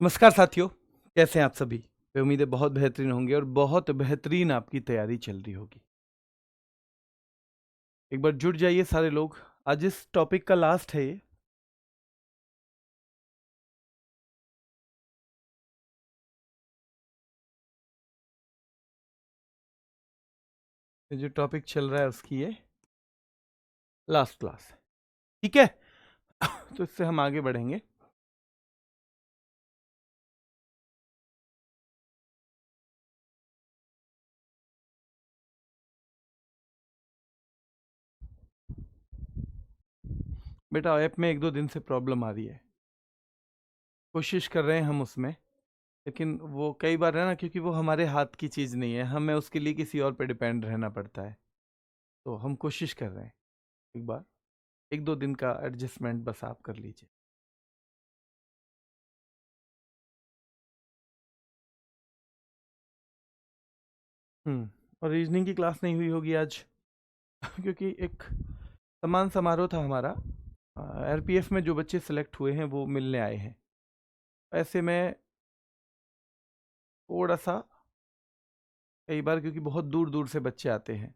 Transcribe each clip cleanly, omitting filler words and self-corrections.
नमस्कार साथियों, कैसे हैं आप सभी। मैं उम्मीद है बहुत बेहतरीन होंगे और बहुत बेहतरीन आपकी तैयारी चल रही होगी। एक बार जुट जाइए सारे लोग। आज इस टॉपिक का लास्ट है ये जो टॉपिक चल रहा है उसकी ये लास्ट क्लास है, ठीक है। तो इससे हम आगे बढ़ेंगे। बेटा ऐप में 1-2 दिन से प्रॉब्लम आ रही है, कोशिश कर रहे हैं हम उसमें, लेकिन वो कई बार है ना, क्योंकि वो हमारे हाथ की चीज़ नहीं है, हमें उसके लिए किसी और पे डिपेंड रहना पड़ता है। तो हम कोशिश कर रहे हैं, एक बार 1-2 दिन का एडजस्टमेंट बस आप कर लीजिए। और रीजनिंग की क्लास नहीं हुई होगी आज। क्योंकि एक सम्मान समारोह था हमारा, आरपीएफ में जो बच्चे सेलेक्ट हुए हैं वो मिलने आए हैं। ऐसे में थोड़ा सा कई बार, क्योंकि बहुत दूर दूर से बच्चे आते हैं,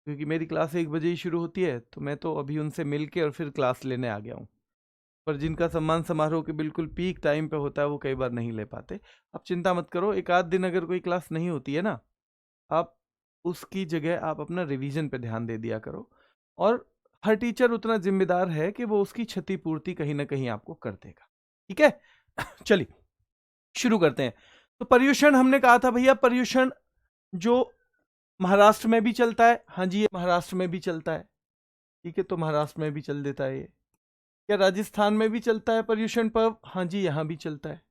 क्योंकि मेरी क्लास 1 बजे ही शुरू होती है, तो मैं तो अभी उनसे मिल के और फिर क्लास लेने आ गया हूँ। पर जिनका सम्मान समारोह के बिल्कुल पीक टाइम पे होता है वो कई बार नहीं ले पाते। आप चिंता मत करो, एक आध दिन अगर कोई क्लास नहीं होती है ना, आप उसकी जगह आप अपना रिवीजन पे ध्यान दे दिया करो। और हर टीचर उतना जिम्मेदार है कि वो उसकी क्षतिपूर्ति कहीं ना कहीं आपको कर देगा, ठीक है। चलिए शुरू करते हैं। तो पर्यूषण हमने कहा था भैया, पर्यूषण जो महाराष्ट्र में भी चलता है, हाँ जी ये महाराष्ट्र में भी चलता है, ठीक है, तो महाराष्ट्र में भी चल देता है ये। क्या राजस्थान में भी चलता है पर्यूषण पर्व? हाँ जी यहाँ भी चलता है,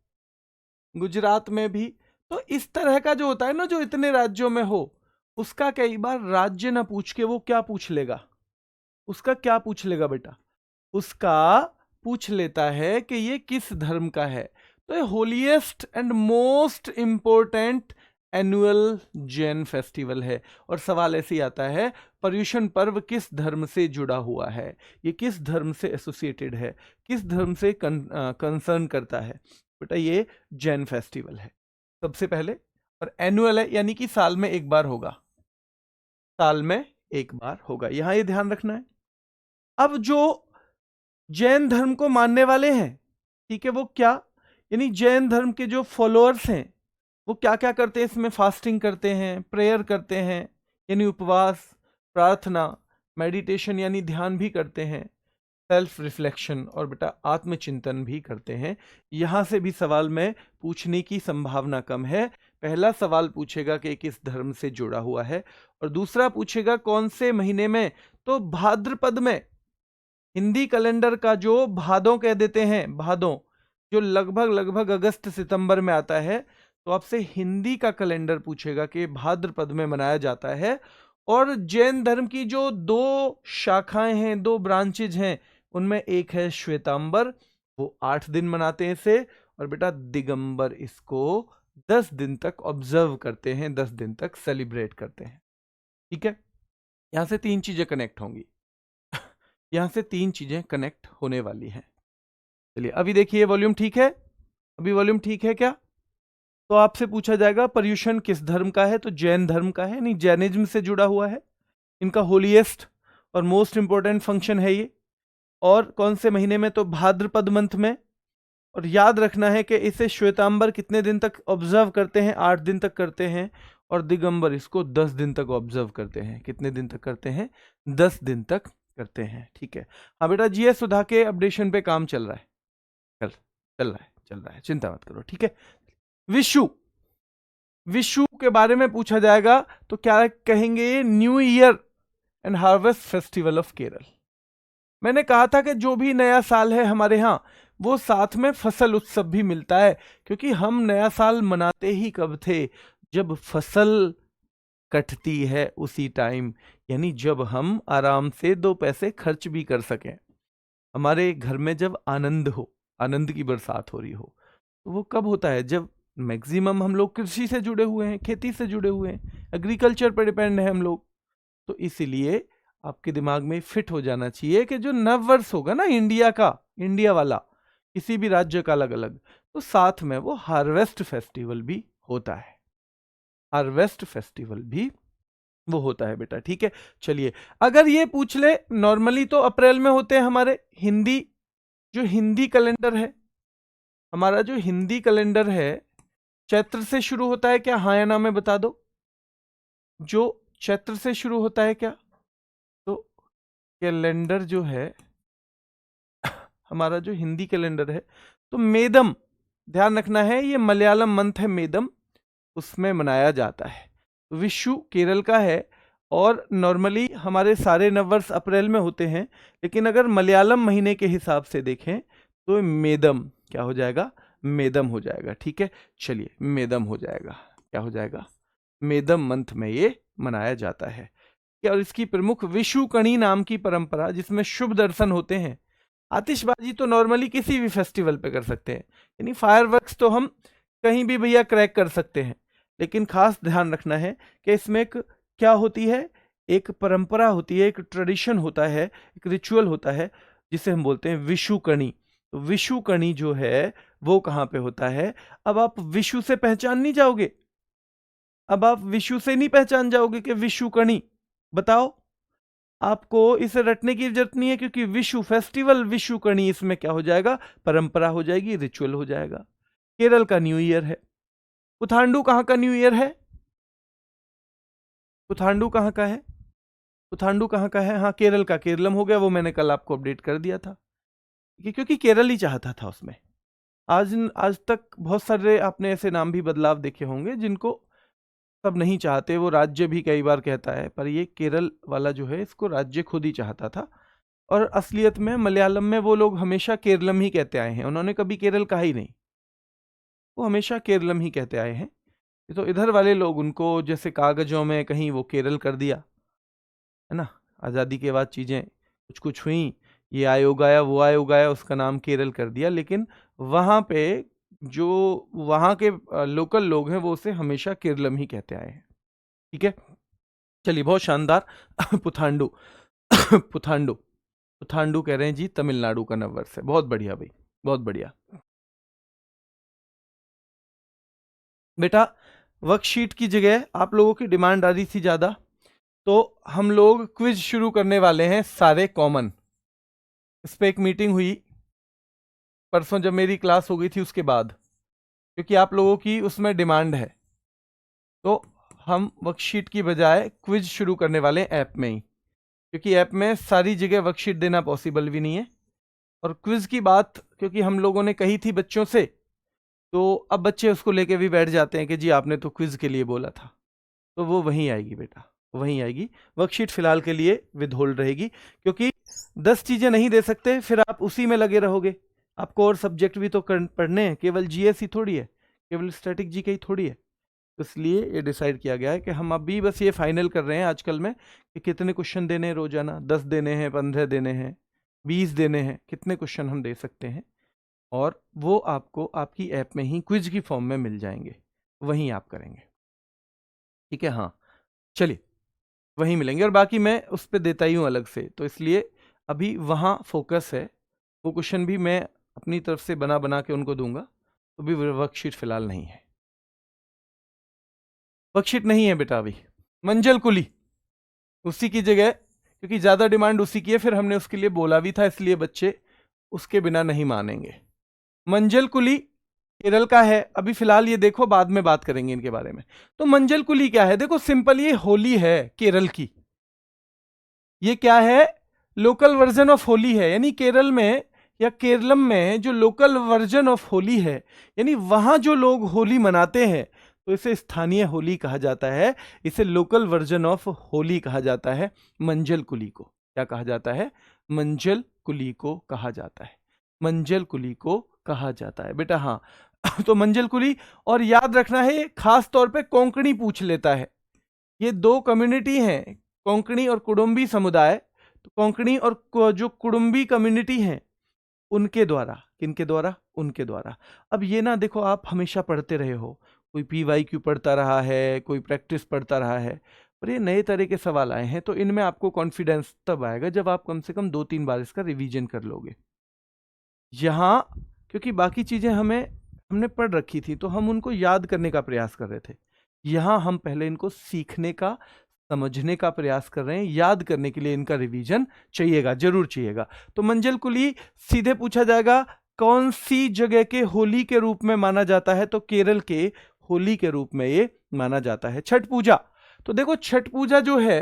गुजरात में भी। तो इस तरह का जो होता है ना, जो इतने राज्यों में हो, उसका कई बार राज्य ना पूछ के वो क्या पूछ लेगा, उसका क्या पूछ लेगा बेटा, उसका पूछ लेता है कि ये किस धर्म का है। तो ये holiest and most important annual Jain festival है। और सवाल ऐसे ही आता है, पर्यूषण पर्व किस धर्म से जुड़ा हुआ है, ये किस धर्म से एसोसिएटेड है, किस धर्म से कंसर्न करता है। बेटा ये जैन फेस्टिवल है सबसे पहले, और एनुअल है, यानी कि साल में एक बार होगा, साल में एक बार होगा, यहां ये ध्यान रखना है। अब जो जैन धर्म को मानने वाले हैं, ठीक है, वो क्या, यानी जैन धर्म के जो फॉलोअर्स हैं वो क्या क्या करते हैं इसमें, फास्टिंग करते हैं, प्रेयर करते हैं, यानी उपवास, प्रार्थना, मेडिटेशन यानी ध्यान भी करते हैं, सेल्फ रिफ्लेक्शन और बेटा आत्मचिंतन भी करते हैं। यहां से भी सवाल में पूछने की संभावना कम है। पहला सवाल पूछेगा कि किस धर्म से जुड़ा हुआ है, और दूसरा पूछेगा कौन से महीने में, तो भाद्रपद में। हिंदी कैलेंडर का जो भादों कह देते हैं, भादों जो लगभग लगभग अगस्त सितंबर में आता है, तो आपसे हिंदी का कैलेंडर पूछेगा कि भाद्रपद में मनाया जाता है। और जैन धर्म की जो 2 शाखाएं हैं, 2 ब्रांचेज हैं, उनमें एक है श्वेतांबर, वो 8 दिन मनाते हैं इसे, और बेटा दिगंबर इसको 10 दिन तक ऑब्जर्व करते हैं, 10 दिन तक सेलिब्रेट करते हैं, ठीक है। यहां से 3 चीजें कनेक्ट होंगी, यहां से 3 चीजें कनेक्ट होने वाली हैं। चलिए अभी देखिए वॉल्यूम ठीक है, अभी वॉल्यूम ठीक है क्या? तो आपसे पूछा जाएगा पर्यूषण किस धर्म का है, तो जैन धर्म का है, नहीं जैनिज्म से जुड़ा हुआ है, इनका होलीएस्ट और मोस्ट इंपॉर्टेंट फंक्शन है ये। और कौन से महीने में, तो भाद्रपद मंथ में। और याद रखना है कि इसे श्वेतांबर कितने दिन तक ऑब्जर्व करते हैं, 8 दिन तक करते हैं, और दिगंबर इसको 10 दिन तक ऑब्जर्व करते हैं। कितने दिन तक करते हैं? 10 दिन तक करते हैं, ठीक है। हाँ बेटा जीएस सुधा के अपडेशन पे काम चल रहा है, चल रहा है, चिंता मत करो, ठीक है। विशु, विशु के बारे में पूछा जाएगा तो क्या कहेंगे, new year and harvest festival of Kerala. मैंने कहा था कि जो भी नया साल है हमारे यहाँ, वो साथ में फसल उत्सव भी मिलता है, क्योंकि हम नया साल मनाते ही कब थे, जब फसल कटती है उसी टाइम, यानी जब हम आराम से 2 पैसे खर्च भी कर सकें, हमारे घर में जब आनंद हो, आनंद की बरसात हो रही हो। तो वो कब होता है, जब मैक्सिमम हम लोग कृषि से जुड़े हुए हैं, खेती से जुड़े हुए हैं, एग्रीकल्चर पर डिपेंड है हम लोग। तो इसीलिए आपके दिमाग में फिट हो जाना चाहिए कि जो नव वर्ष होगा ना इंडिया का, इंडिया वाला, किसी भी राज्य का अलग अलग, तो साथ में वो हार्वेस्ट फेस्टिवल भी होता है, हार्वेस्ट फेस्टिवल भी वो होता है बेटा, ठीक है। चलिए, अगर ये पूछ ले, नॉर्मली तो अप्रैल में होते हैं हमारे हिंदी, जो हिंदी कैलेंडर है, हमारा जो हिंदी कैलेंडर है चैत्र से शुरू होता है क्या? हाँ या ना में बता दो। जो चैत्र से शुरू होता है क्या? तो कैलेंडर जो है हमारा, जो हिंदी कैलेंडर है, तो मेदम, ध्यान रखना है ये मलयालम मंथ है मेदम, उसमें मनाया जाता है। विशु केरल का है, और नॉर्मली हमारे सारे नववर्ष अप्रैल में होते हैं, लेकिन अगर मलयालम महीने के हिसाब से देखें तो मेदम क्या हो जाएगा? मेदम हो जाएगा, ठीक है। चलिए, मेदम हो जाएगा, क्या हो जाएगा? मेदम मंथ में ये मनाया जाता है। और इसकी प्रमुख विशुकणी नाम की परंपरा, जिसमें शुभ दर्शन होते हैं। आतिशबाजी तो नॉर्मली किसी भी फेस्टिवल पे कर सकते हैं, यानी फायरवर्क्स तो हम कहीं भी भैया क्रैक कर सकते हैं, लेकिन खास ध्यान रखना है कि इसमें एक क्या होती है, एक परंपरा होती है, एक ट्रेडिशन होता है, एक रिचुअल होता है, जिसे हम बोलते हैं विशुकणी। तो विशुकणी जो है वो कहाँ पे होता है? अब आप विशु से पहचान नहीं जाओगे, अब आप विशु से नहीं पहचान जाओगे कि विशुकणी, बताओ। आपको इसे रटने की जरूरत नहीं है, क्योंकि विशु फेस्टिवल, विशुकणी, इसमें क्या हो जाएगा? परंपरा हो जाएगी, रिचुअल हो जाएगा। केरल का न्यू ईयर है। पुथांडु कहाँ का न्यू ईयर है? पुथांडु कहाँ का है? पुथांडु कहाँ का है? हाँ, केरल का, केरलम हो गया, वो मैंने कल आपको अपडेट कर दिया था, क्योंकि केरल ही चाहता था उसमें। आज आज तक बहुत सारे आपने ऐसे नाम भी बदलाव देखे होंगे जिनको सब नहीं चाहते, वो राज्य भी कई बार कहता है, पर ये केरल वाला जो है इसको राज्य खुद ही चाहता था। और असलियत में मलयालम में वो लोग हमेशा केरलम ही कहते आए हैं, उन्होंने कभी केरल कहा ही नहीं, वो हमेशा केरलम ही कहते आए हैं। तो इधर वाले लोग उनको जैसे कागजों में कहीं वो केरल कर दिया, है ना। आज़ादी के बाद चीज़ें कुछ कुछ हुई, ये आयोग आया, वो आयोग आया, उसका नाम केरल कर दिया, लेकिन वहाँ पे जो वहाँ के लोकल लोग हैं वो उसे हमेशा केरलम ही कहते आए हैं, ठीक है। चलिए, बहुत शानदार। पुथांडु पुथांडु पुथांडु कह रहे हैं जी, तमिलनाडु का नववर्ष है। बहुत बढ़िया भाई, बहुत बढ़िया बेटा। वर्कशीट की जगह आप लोगों की डिमांड आ रही थी ज़्यादा, तो हम लोग क्विज शुरू करने वाले हैं, सारे कॉमन। इस पर एक मीटिंग हुई परसों, जब मेरी क्लास हो गई थी उसके बाद, क्योंकि आप लोगों की उसमें डिमांड है, तो हम वर्कशीट की बजाय क्विज शुरू करने वाले हैं ऐप में ही, क्योंकि ऐप में सारी जगह वर्कशीट देना पॉसिबल भी नहीं है। और क्विज की बात क्योंकि हम लोगों ने कही थी बच्चों से, तो अब बच्चे उसको लेके भी बैठ जाते हैं कि जी आपने तो क्विज के लिए बोला था, तो वो वहीं आएगी बेटा, वहीं आएगी। वर्कशीट फिलहाल के लिए विद होल्ड रहेगी, क्योंकि 10 चीज़ें नहीं दे सकते, फिर आप उसी में लगे रहोगे। आपको और सब्जेक्ट भी तो पढ़ने हैं, केवल जीएस ही थोड़ी है, केवल स्टैटिक जी के ही थोड़ी है। तो इसलिए ये डिसाइड किया गया है कि हम अभी बस ये फाइनल कर रहे हैं आजकल में कि कितने क्वेश्चन देने हैं रोजाना, 10 देने हैं, 15 देने हैं, 20 देने हैं, कितने क्वेश्चन हम दे सकते हैं, और वो आपको आपकी ऐप में ही क्विज की फॉर्म में मिल जाएंगे, वहीं आप करेंगे, ठीक है। हाँ, चलिए, वहीं मिलेंगे, और बाकी मैं उस पर देता ही हूँ अलग से, तो इसलिए अभी वहाँ फोकस है। वो क्वेश्चन भी मैं अपनी तरफ से बना बना के उनको दूंगा, तो भी वर्कशीट फिलहाल नहीं है, वर्कशीट नहीं है बेटा अभी। मंजल कुली उसी की जगह, क्योंकि ज़्यादा डिमांड उसी की है, फिर हमने उसके लिए बोला भी था, इसलिए बच्चे उसके बिना नहीं मानेंगे। मंजल कुली केरल का है, अभी फिलहाल ये देखो, बाद में बात करेंगे इनके बारे में। तो मंजल कुली क्या है? देखो सिंपल, ये होली है केरल की, ये क्या है? लोकल वर्जन ऑफ होली है, यानी केरल में या केरलम में जो लोकल वर्जन ऑफ होली है, यानी वहां जो लोग होली मनाते हैं, तो इसे स्थानीय होली कहा जाता है, इसे लोकल वर्जन ऑफ होली कहा जाता है। मंजल कुली को क्या कहा जाता है? मंजल कुली को कहा जाता है, मंजल कुली को कहा जाता है बेटा। हाँ, तो मंजल कुली, और याद रखना है खास तौर पे कोंकणी पूछ लेता है। ये दो कम्युनिटी हैं, कोंकणी और कुडुम्बी समुदाय। तो कोंकणी और जो कुडुम्बी कम्युनिटी हैं, उनके द्वारा, किनके द्वारा? उनके द्वारा। अब ये ना देखो, आप हमेशा पढ़ते रहे हो, कोई PYQ पढ़ता रहा है, कोई प्रैक्टिस पढ़ता रहा है, पर ये नए तरह के सवाल आए हैं, तो इनमें आपको कॉन्फिडेंस तब आएगा जब आप कम से कम 2-3 बार इसका रिवीजन कर लोगे। यहाँ क्योंकि बाकी चीज़ें हमें हमने पढ़ रखी थी, तो हम उनको याद करने का प्रयास कर रहे थे। यहाँ हम पहले इनको सीखने का, समझने का प्रयास कर रहे हैं। याद करने के लिए इनका रिवीजन चाहिएगा, जरूर चाहिएगा। तो मंजल कुली सीधे पूछा जाएगा कौन सी जगह के होली के रूप में माना जाता है, तो केरल के होली के रूप में ये माना जाता है। छठ पूजा, तो देखो छठ पूजा जो है,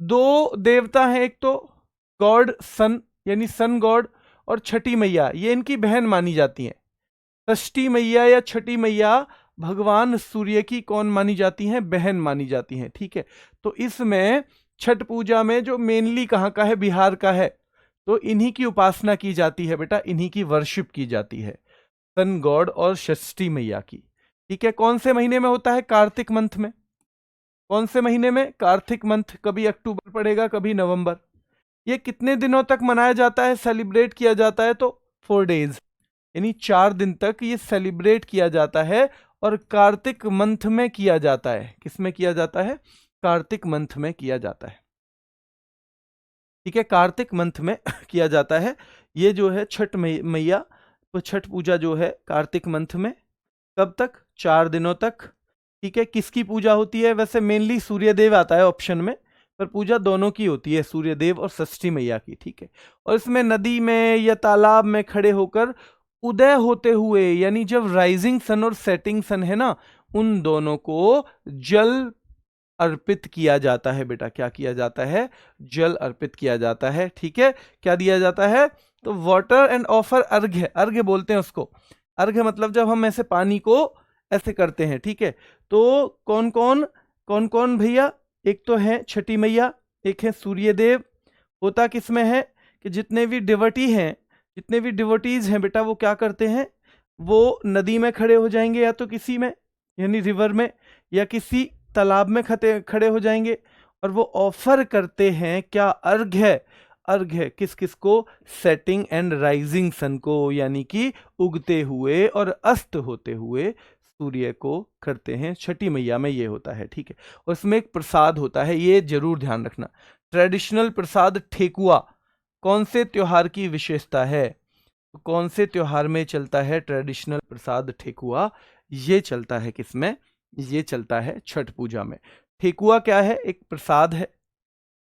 दो देवता हैं, एक तो गॉड सन यानी सन गॉड, और छठी मैया, ये इनकी बहन मानी जाती हैं। षष्ठी मैया या छठी मैया भगवान सूर्य की कौन मानी जाती हैं? बहन मानी जाती हैं, ठीक है। तो इसमें छठ पूजा में जो मेनली कहाँ का है, बिहार का है, तो इन्हीं की उपासना की जाती है बेटा, इन्हीं की वर्शिप की जाती है, सन गॉड और षष्ठी मैया की, ठीक है। कौन से महीने में होता है? कार्तिक मंथ में। कौन से महीने में? कार्तिक मंथ। कभी अक्टूबर पड़ेगा, कभी नवंबर। ये कितने दिनों तक मनाया जाता है, सेलिब्रेट किया जाता है? तो 4 डेज, यानी 4 दिन तक ये सेलिब्रेट किया जाता है, और कार्तिक मंथ में किया जाता है। किस में किया जाता है? कार्तिक मंथ में किया जाता है, ठीक है, कार्तिक मंथ में किया जाता है। ये जो है छठ मैया, तो छठ पूजा जो है कार्तिक मंथ में, कब तक? 4 दिनों तक, ठीक है। किसकी पूजा होती है? वैसे मेनली सूर्यदेव आता है ऑप्शन में, पर पूजा दोनों की होती है, सूर्यदेव और षष्ठी मैया की, ठीक है। और इसमें नदी में या तालाब में खड़े होकर उदय होते हुए, यानी जब राइजिंग सन और सेटिंग सन है ना, उन दोनों को जल अर्पित किया जाता है बेटा। क्या किया जाता है? जल अर्पित किया जाता है, ठीक है। क्या दिया जाता है? तो वाटर एंड ऑफर अर्घ्य, अर्घ्य बोलते हैं उसको। अर्घ्य मतलब जब हम ऐसे पानी को ऐसे करते हैं, ठीक है। तो कौन कौन भैया? एक तो है छठी मैया, एक है सूर्यदेव। होता किस में है कि जितने भी डिवोटी हैं, जितने भी डिवोटीज हैं बेटा, वो क्या करते हैं? वो नदी में खड़े हो जाएंगे, या तो किसी में यानी रिवर में, या किसी तालाब में खड़े हो जाएंगे, और वो ऑफर करते हैं क्या? अर्घ्य। अर्घ्य किस किस को? सेटिंग एंड राइजिंग सन को, यानी कि उगते हुए और अस्त होते हुए सूर्य को करते हैं। छठी मैया में ये होता है, ठीक है। और इसमें एक प्रसाद होता है, ये जरूर ध्यान रखना। ट्रेडिशनल प्रसाद ठेकुआ कौन से त्योहार की विशेषता है? तो कौन से त्योहार में चलता है ट्रेडिशनल प्रसाद ठेकुआ? ये चलता है किसमें? ये चलता है छठ पूजा में। ठेकुआ क्या है? एक प्रसाद है,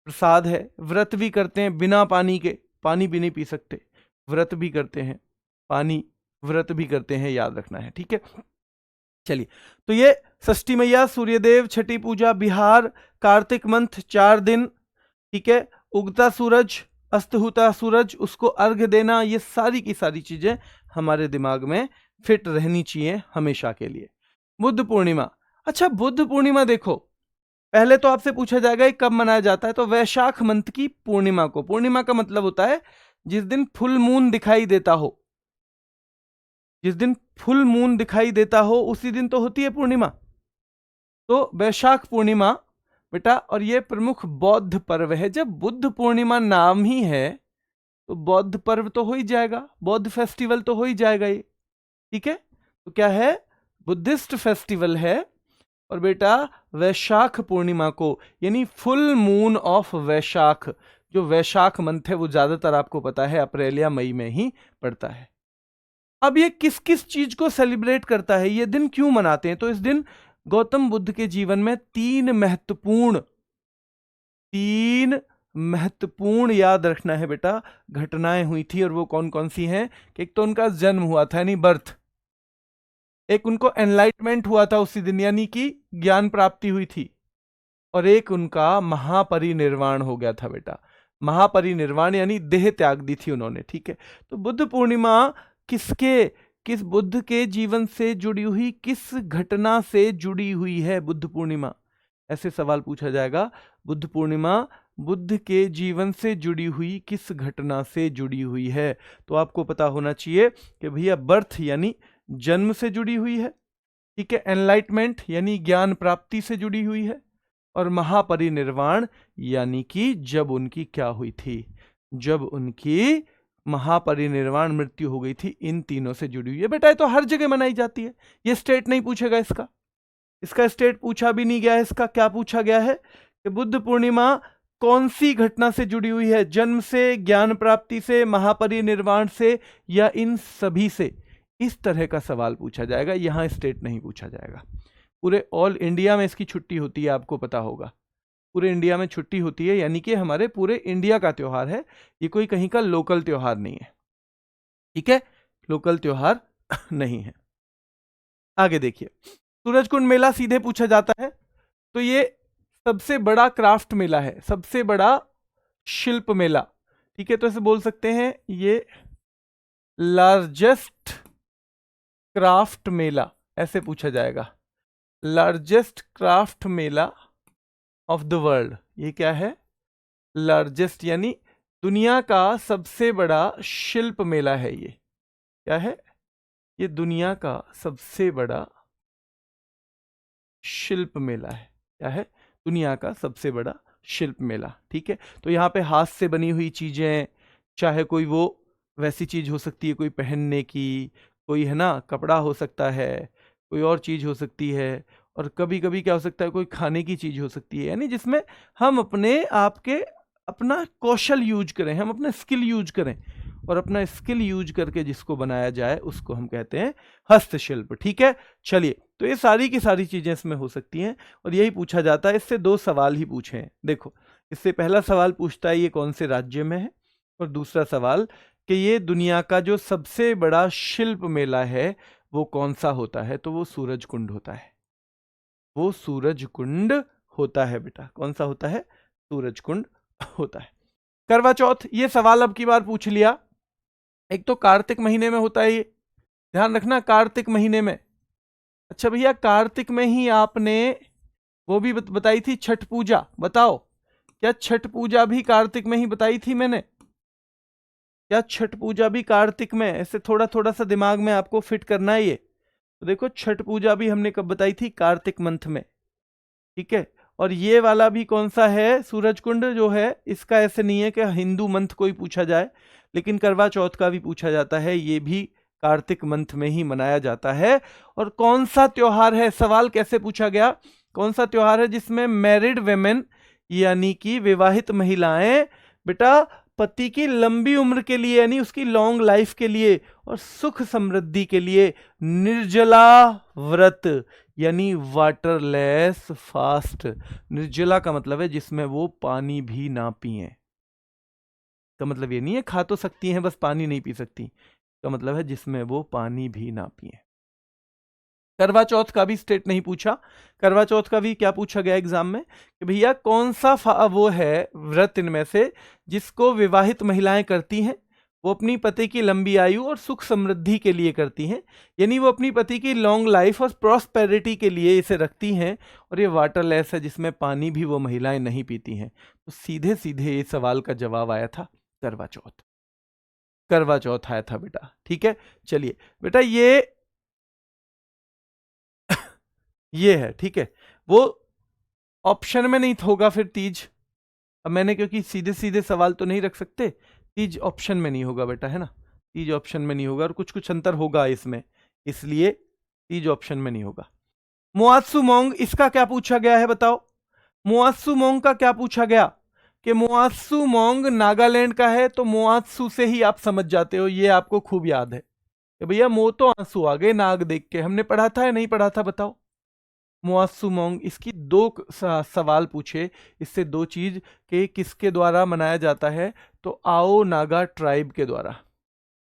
प्रसाद है। व्रत भी करते हैं बिना पानी के, पानी भी नहीं पी सकते, व्रत भी करते हैं, पानी व्रत भी करते हैं, याद रखना है, ठीक है। चलिए, तो ये षष्ठी मैया, सूर्यदेव, छठी पूजा, बिहार, कार्तिक मंथ 4 दिन, ठीक है। उगता सूरज, अस्त होता सूरज, उसको अर्घ्य देना, ये सारी की सारी चीजें हमारे दिमाग में फिट रहनी चाहिए हमेशा के लिए। बुद्ध पूर्णिमा, अच्छा बुद्ध पूर्णिमा देखो, पहले तो आपसे पूछा जाएगा ये कब मनाया जाता है, तो वैशाख मंथ की पूर्णिमा को। पूर्णिमा का मतलब होता है जिस दिन फुल मून दिखाई देता हो, जिस दिन फुल मून दिखाई देता हो उसी दिन तो होती है पूर्णिमा। तो वैशाख पूर्णिमा बेटा, और ये प्रमुख बौद्ध पर्व है। जब बुद्ध पूर्णिमा नाम ही है तो बौद्ध पर्व तो हो ही जाएगा, बौद्ध फेस्टिवल तो हो ही जाएगा ये, ठीक है। तो क्या है? बुद्धिस्ट फेस्टिवल है। और बेटा वैशाख पूर्णिमा को, यानी फुल मून ऑफ वैशाख, जो वैशाख मंथ है वो ज्यादातर आपको पता है अप्रैल या मई में ही पड़ता है। अब ये किस किस चीज को सेलिब्रेट करता है, ये दिन क्यों मनाते हैं? तो इस दिन गौतम बुद्ध के जीवन में तीन महत्वपूर्ण याद रखना है बेटा घटनाएं हुई थी। और वो कौन कौन सी हैं? कि एक तो उनका जन्म हुआ था यानी बर्थ, एक उनको एनलाइटमेंट हुआ था उसी दिन यानी कि ज्ञान प्राप्ति हुई थी, और एक उनका महापरिनिर्वाण हो गया था बेटा। महापरिनिर्वाण यानी देह त्याग दी थी उन्होंने, ठीक है। तो बुद्ध पूर्णिमा किस बुद्ध के जीवन से जुड़ी हुई, किस घटना से जुड़ी हुई है बुद्ध पूर्णिमा? ऐसे सवाल पूछा जाएगा। बुद्ध पूर्णिमा बुद्ध के जीवन से जुड़ी हुई किस घटना से जुड़ी हुई है? तो आपको पता होना चाहिए कि भैया बर्थ यानी जन्म से जुड़ी हुई है, ठीक है। एनलाइटमेंट यानी ज्ञान प्राप्ति से जुड़ी हुई है, और महापरिनिर्वाण यानी कि जब उनकी क्या हुई थी? जब उनकी महापरिनिर्वाण मृत्यु हो गई थी। इन तीनों से जुड़ी हुई है बेटा। ये तो हर जगह मनाई जाती है, ये स्टेट नहीं पूछेगा इसका स्टेट पूछा भी नहीं गया है। इसका क्या पूछा गया है कि बुद्ध पूर्णिमा कौन सी घटना से जुड़ी हुई है? जन्म से, ज्ञान प्राप्ति से, महापरिनिर्वाण से, या इन सभी से? इस तरह का सवाल पूछा जाएगा, यहाँ स्टेट नहीं पूछा जाएगा। पूरे ऑल इंडिया में इसकी छुट्टी होती है, आपको पता होगा, पूरे इंडिया में छुट्टी होती है, यानी कि हमारे पूरे इंडिया का त्योहार है, ये कोई कहीं का लोकल त्योहार नहीं है, ठीक है, लोकल त्योहार नहीं है। आगे देखिए, सूरजकुंड मेला सीधे पूछा जाता है, तो ये सबसे बड़ा क्राफ्ट मेला है, सबसे बड़ा शिल्प मेला, ठीक है, तो ऐसे बोल सकते हैं ये लार्जेस्ट क्राफ्ट मेला, ऐसे पूछा जाएगा, largest craft Mela of the world. ये क्या है, लार्जेस्ट यानी दुनिया का सबसे बड़ा शिल्प मेला है। ये क्या है, ये दुनिया का सबसे बड़ा शिल्प मेला है। क्या है, दुनिया का सबसे बड़ा शिल्प मेला, ठीक है। तो यहाँ पे हाथ से बनी हुई चीजें, चाहे कोई वो वैसी चीज हो सकती है, कोई पहनने की, कोई है ना कपड़ा हो सकता है, कोई और चीज हो सकती है, और कभी कभी क्या हो सकता है, कोई खाने की चीज हो सकती है, यानी जिसमें हम अपने आप के अपना कौशल यूज करें, हम अपना स्किल यूज करें, और अपना स्किल यूज करके जिसको बनाया जाए उसको हम कहते हैं हस्तशिल्प, ठीक है। चलिए, तो ये सारी की सारी चीजें इसमें हो सकती हैं, और यही पूछा जाता है। इससे दो सवाल ही पूछे हैं, देखो, इससे पहला सवाल पूछता है ये कौन से राज्य में है, और दूसरा सवाल कि ये दुनिया का जो सबसे बड़ा शिल्प मेला है वो कौन सा होता है, तो वो सूरजकुंड होता है, वो सूरजकुंड होता है बेटा। कौन सा होता है, सूरजकुंड होता है। करवा चौथ, ये सवाल अब की बार पूछ लिया, एक तो कार्तिक महीने में होता है, ये ध्यान रखना, कार्तिक महीने में। अच्छा भैया, कार्तिक में ही आपने वो भी बताई थी छठ पूजा, बताओ क्या छठ पूजा भी कार्तिक में ही बताई थी मैंने, क्या छठ पूजा भी कार्तिक में? ऐसे थोड़ा थोड़ा सा दिमाग में आपको फिट करना है ये। तो देखो, छठ पूजा भी हमने कब बताई थी, कार्तिक मंथ में, ठीक है। और ये वाला भी कौन सा है, सूरजकुंड जो है, इसका ऐसे नहीं है कि हिंदू मंथ कोई पूछा जाए, लेकिन करवा चौथ का भी पूछा जाता है, ये भी कार्तिक मंथ में ही मनाया जाता है। और कौन सा त्योहार है, सवाल कैसे पूछा गया, कौन सा त्योहार है जिसमें मैरिड वेमेन यानी कि विवाहित महिलाएं बेटा पति की लंबी उम्र के लिए, यानी उसकी लॉन्ग लाइफ के लिए और सुख समृद्धि के लिए निर्जला व्रत यानी वाटरलेस फास्ट, निर्जला का मतलब है जिसमें वो पानी भी ना पिए, का मतलब ये नहीं है खा तो सकती हैं बस पानी नहीं पी सकती, का मतलब है जिसमें वो पानी भी ना पिए। करवा चौथ का भी स्टेट नहीं पूछा, करवा चौथ का भी क्या पूछा गया एग्जाम में कि भैया कौन सा वो है व्रत इनमें से जिसको विवाहित महिलाएं करती हैं, वो अपनी पति की लंबी आयु और सुख समृद्धि के लिए करती हैं, यानी वो अपनी पति की लॉन्ग लाइफ और प्रॉस्पेरिटी के लिए इसे रखती हैं, और ये वाटरलेस है जिसमें पानी भी वो महिलाएं नहीं पीती हैं। तो सीधे सीधे ये सवाल का जवाब आया था करवा चौथ, करवा चौथ आया था बेटा, ठीक है। चलिए बेटा, ये है, ठीक है, वो ऑप्शन में नहीं होगा फिर तीज, अब मैंने क्योंकि सीधे सीधे सवाल तो नहीं रख सकते, तीज ऑप्शन में नहीं होगा बेटा, है ना, तीज ऑप्शन में नहीं होगा, और कुछ कुछ अंतर होगा इसमें, इसलिए तीज ऑप्शन में नहीं होगा। मुआत्सु मोंग, इसका क्या पूछा गया है बताओ, मुआत्सु मोंग का क्या पूछा गया कि मुआत्सु मोंग नागालैंड का है, तो मुआत्सु से ही आप समझ जाते हो, ये आपको खूब याद है कि भैया मुंह तो आंसू आ गए नाग देख के, हमने पढ़ा था या नहीं पढ़ा था बताओ। मुआत्सु मोंग, इसकी दो सवाल पूछे, इससे दो चीज के किसके द्वारा मनाया जाता है, तो आओ नागा ट्राइब के द्वारा,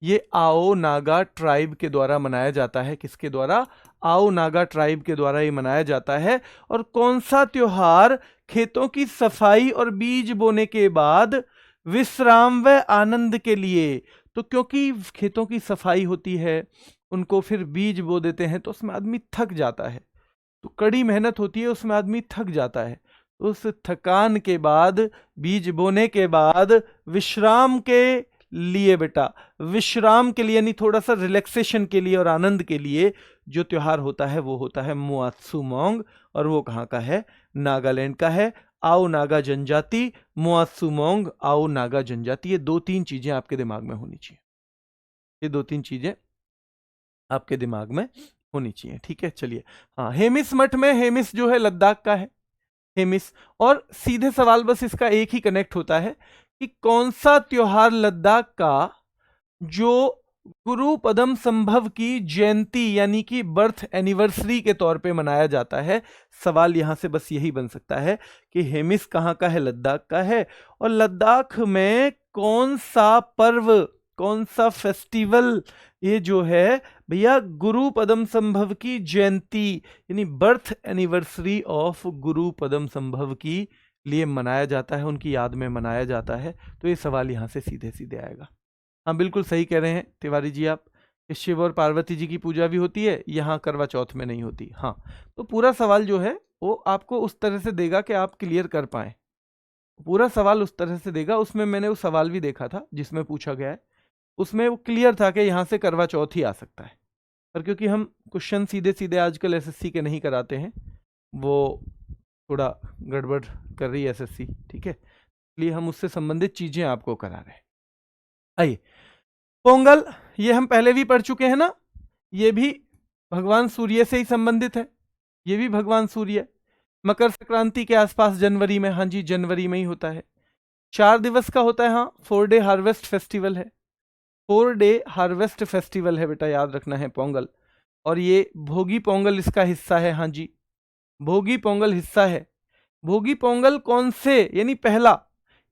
ये आओ नागा ट्राइब के द्वारा मनाया जाता है, किसके द्वारा, आओ नागा ट्राइब के द्वारा ये मनाया जाता है। और कौन सा त्योहार खेतों की सफाई और बीज बोने के बाद विश्राम व आनंद के लिए, तो क्योंकि खेतों की सफाई होती है, उनको फिर बीज बो देते हैं, तो उसमें आदमी थक जाता है, तो कड़ी मेहनत होती है, उसमें आदमी थक जाता है, तो उस थकान के बाद, बीज बोने के बाद विश्राम के लिए बेटा, विश्राम के लिए यानी थोड़ा सा रिलैक्सेशन के लिए और आनंद के लिए जो त्योहार होता है वो होता है मुआत्सु मोंग, और वो कहाँ का है, नागालैंड का है। आओ नागा जनजाति, मुआत्सु मोंग, आओ नागा जनजाति, ये दो तीन चीजें आपके दिमाग में होनी चाहिए, ये दो तीन चीजें आपके दिमाग में होनी चाहिए, ठीक है। चलिए, हाँ, हेमिस मठ में, हेमिस जो है लद्दाख का है, हेमिस, और सीधे सवाल बस इसका एक ही कनेक्ट होता है कि कौन सा त्योहार लद्दाख का जो गुरु पदम संभव की जयंती यानी कि बर्थ एनिवर्सरी के तौर पे मनाया जाता है। सवाल यहां से बस यही बन सकता है कि हेमिस कहाँ का है? लद्दाख का है। और लद्दाख में कौन सा पर्व, कौन सा फेस्टिवल ये जो है भैया गुरु पदम संभव की जयंती यानी बर्थ एनिवर्सरी ऑफ गुरु पदम संभव की लिए मनाया जाता है, उनकी याद में मनाया जाता है। तो ये सवाल यहां से सीधे सीधे आएगा। हाँ बिल्कुल सही कह रहे हैं तिवारी जी आप, कि शिव और पार्वती जी की पूजा भी होती है, यहाँ करवा चौथ में नहीं होती। हाँ, तो पूरा सवाल जो है वो आपको उस तरह से देगा कि आप क्लियर कर पाए। पूरा सवाल उस तरह से देगा। उसमें मैंने वो सवाल भी देखा था जिसमें पूछा गया है, उसमें वो क्लियर था कि यहाँ से करवा चौथ ही आ सकता है। पर क्योंकि हम क्वेश्चन सीधे सीधे आजकल एसएससी के नहीं कराते हैं, वो थोड़ा गड़बड़ कर रही है एसएससी, ठीक है, इसलिए हम उससे संबंधित चीजें आपको करा रहे हैं। आइए, पोंगल ये हम पहले भी पढ़ चुके हैं ना, ये भी भगवान सूर्य से ही संबंधित है, ये भी भगवान सूर्य। मकर संक्रांति के आसपास जनवरी में, हाँ जी जनवरी में ही होता है। 4 दिवस का होता है, हाँ 4 डे हार्वेस्ट फेस्टिवल है, 4 डे हार्वेस्ट फेस्टिवल है बेटा, याद रखना है पोंगल। और ये भोगी पोंगल इसका हिस्सा है, हाँ जी भोगी पोंगल हिस्सा है। भोगी पोंगल कौन से, यानी पहला,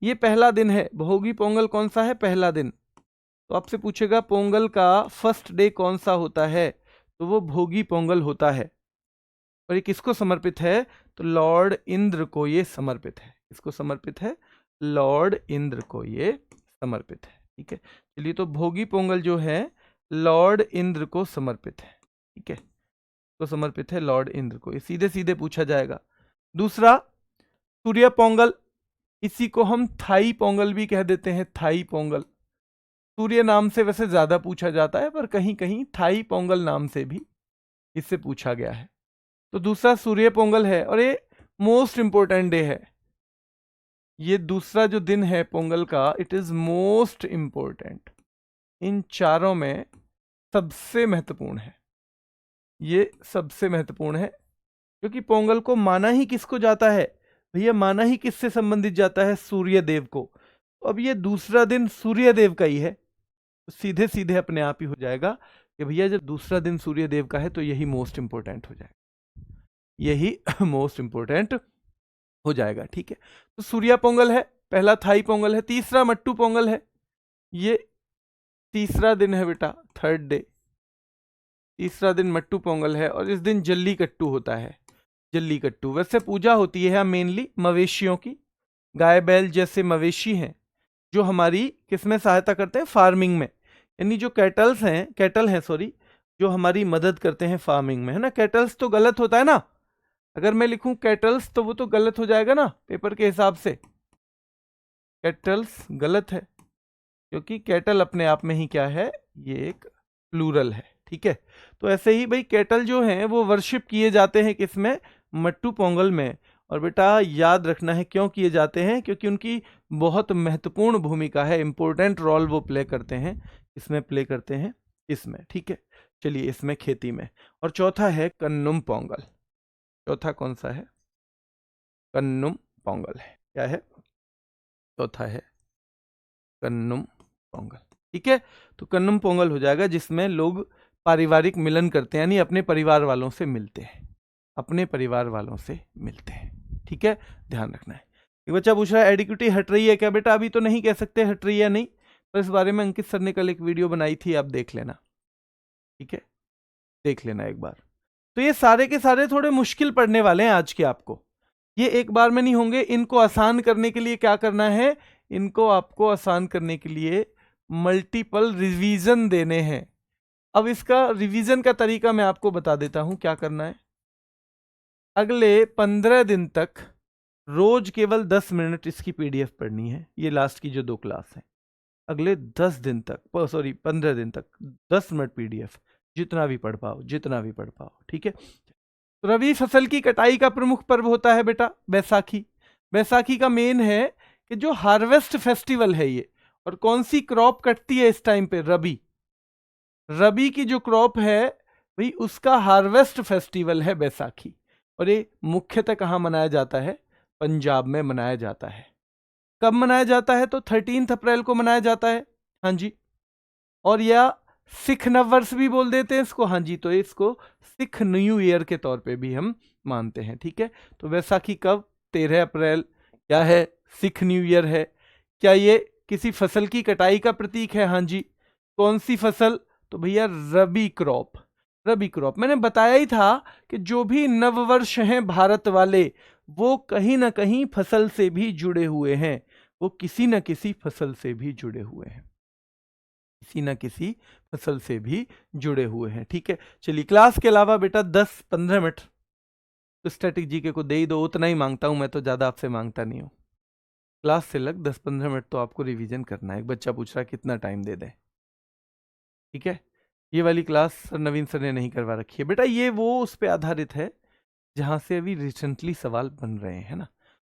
ये पहला दिन है। भोगी पोंगल कौन सा है? पहला दिन। तो आपसे पूछेगा पोंगल का फर्स्ट डे कौन सा होता है, तो वो भोगी पोंगल होता है। और ये किसको समर्पित है? तो लॉर्ड इंद्र को ये समर्पित है। किसको समर्पित है? लॉर्ड इंद्र को ये समर्पित है, ठीक है। चलिए, तो भोगी पोंगल जो है लॉर्ड इंद्र को समर्पित है, ठीक है, तो समर्पित है लॉर्ड इंद्र को, ये सीधे सीधे पूछा जाएगा। दूसरा सूर्य पोंगल, इसी को हम थाई पोंगल भी कह देते हैं, थाई पोंगल। सूर्य नाम से वैसे ज्यादा पूछा जाता है, पर कहीं कहीं थाई पोंगल नाम से भी इससे पूछा गया है। तो दूसरा सूर्य पोंगल है, और ये मोस्ट इंपोर्टेंट डे है। ये दूसरा जो दिन है पोंगल का, इट इज मोस्ट इंपोर्टेंट, इन चारों में सबसे महत्वपूर्ण है, ये सबसे महत्वपूर्ण है। क्योंकि पोंगल को माना ही किसको जाता है भैया? माना ही किससे संबंधित जाता है? सूर्य देव को। तो अब ये दूसरा दिन सूर्य देव का ही है, तो सीधे सीधे अपने आप ही हो जाएगा कि भैया जब दूसरा दिन सूर्य देव का है तो यही मोस्ट इंपोर्टेंट हो जाएगा, यही मोस्ट इंपोर्टेंट हो जाएगा, ठीक है। तो सूर्य पोंगल है, पहला थाई पोंगल है। तीसरा मट्टू पोंगल है, ये तीसरा दिन है बेटा, थर्ड डे, तीसरा दिन मट्टू पोंगल है। और इस दिन जल्ली कट्टू होता है, जल्ली कट्टू। वैसे पूजा होती है मेनली मवेशियों की, गाय बैल जैसे मवेशी हैं जो हमारी किसमें सहायता करते हैं? फार्मिंग में। यानी जो कैटल हैं सॉरी, जो हमारी मदद करते हैं फार्मिंग में, है ना। कैटल्स तो गलत होता है ना, अगर मैं लिखूं कैटल्स तो वो तो गलत हो जाएगा ना पेपर के हिसाब से, कैटल्स गलत है, क्योंकि कैटल अपने आप में ही क्या है? ये एक प्लूरल है, ठीक है। तो ऐसे ही भाई कैटल जो हैं वो वर्शिप किए जाते हैं किसमें? मट्टू पोंगल में। और बेटा याद रखना है क्यों किए जाते हैं, क्योंकि उनकी बहुत महत्वपूर्ण भूमिका है, इंपॉर्टेंट रोल वो प्ले करते हैं। इसमें प्ले करते हैं, इसमें, ठीक है। चलिए, इसमें खेती में। और चौथा है कन्नुम पोंगल। चौथा कौन सा है? कन्नुम पोंगल है। क्या है? चौथा है कन्नुम पोंगल, ठीक है। तो कन्नुम पोंगल हो जाएगा जिसमें लोग पारिवारिक मिलन करते हैं, यानी अपने परिवार वालों से मिलते हैं, अपने परिवार वालों से मिलते हैं, ठीक है, ध्यान रखना है। एक बच्चा पूछ रहा है एडिक्विटी हट रही है क्या? बेटा अभी तो नहीं कह सकते हट रही है नहीं, पर इस बारे में अंकित सर ने कल एक वीडियो बनाई थी, आप देख लेना, ठीक है, देख लेना एक बार। तो ये सारे के सारे थोड़े मुश्किल पड़ने वाले हैं आज के आपको, ये एक बार में नहीं होंगे। इनको आसान करने के लिए क्या करना है? इनको आपको आसान करने के लिए मल्टीपल रिवीजन देने हैं। अब इसका रिवीजन का तरीका मैं आपको बता देता हूं क्या करना है। अगले 15 दिन तक रोज केवल 10 मिनट इसकी पीडीएफ पढ़नी है, ये लास्ट की जो 2 क्लास है। अगले 10 दिन तक, सॉरी 15 दिन तक 10 मिनट पीडीएफ, जितना भी पढ़ पाओ, जितना भी पढ़ पाओ, ठीक है। तो रबी फसल की कटाई का प्रमुख पर्व होता है बेटा बैसाखी। बैसाखी का मेन है कि जो हार्वेस्ट फेस्टिवल है ये, और कौन सी क्रॉप कटती है इस टाइम पे? रबी। रबी की जो क्रॉप है भाई उसका हार्वेस्ट फेस्टिवल है बैसाखी। और ये मुख्यतः कहाँ मनाया जाता है? पंजाब में मनाया जाता है। कब मनाया जाता है? तो 13 अप्रैल को मनाया जाता है, हाँ जी। और यह सिख नववर्ष भी बोल देते हैं इसको, हाँ जी, तो इसको सिख न्यू ईयर के तौर पे भी हम मानते हैं, ठीक है। तो वैसाखी कब? 13 अप्रैल। क्या है? सिख न्यू ईयर है। क्या ये किसी फसल की कटाई का प्रतीक है? हाँ जी। कौन सी फसल? तो भैया रबी क्रॉप। रबी क्रॉप, मैंने बताया ही था कि जो भी नववर्ष हैं भारत वाले, वो कहीं ना कहीं फसल से भी जुड़े हुए हैं, वो किसी न किसी फसल से भी जुड़े हुए हैं, किसी न किसी फसल से भी जुड़े हुए हैं, ठीक है। चलिए, क्लास के अलावा बेटा 10-15 मिनट तो स्टैटिक जीके को दे ही दो, उतना ही मांगता हूं मैं, तो ज्यादा आपसे मांगता नहीं हूं। क्लास से लग 10-15 मिनट तो आपको रिवीजन करना है। एक बच्चा पूछ रहा है कितना टाइम दे दें, ठीक है। ये वाली क्लास सर नवीन सर ने नहीं करवा रखी है बेटा, ये वो उस पर आधारित है जहां से अभी रिसेंटली सवाल बन रहे हैं ना,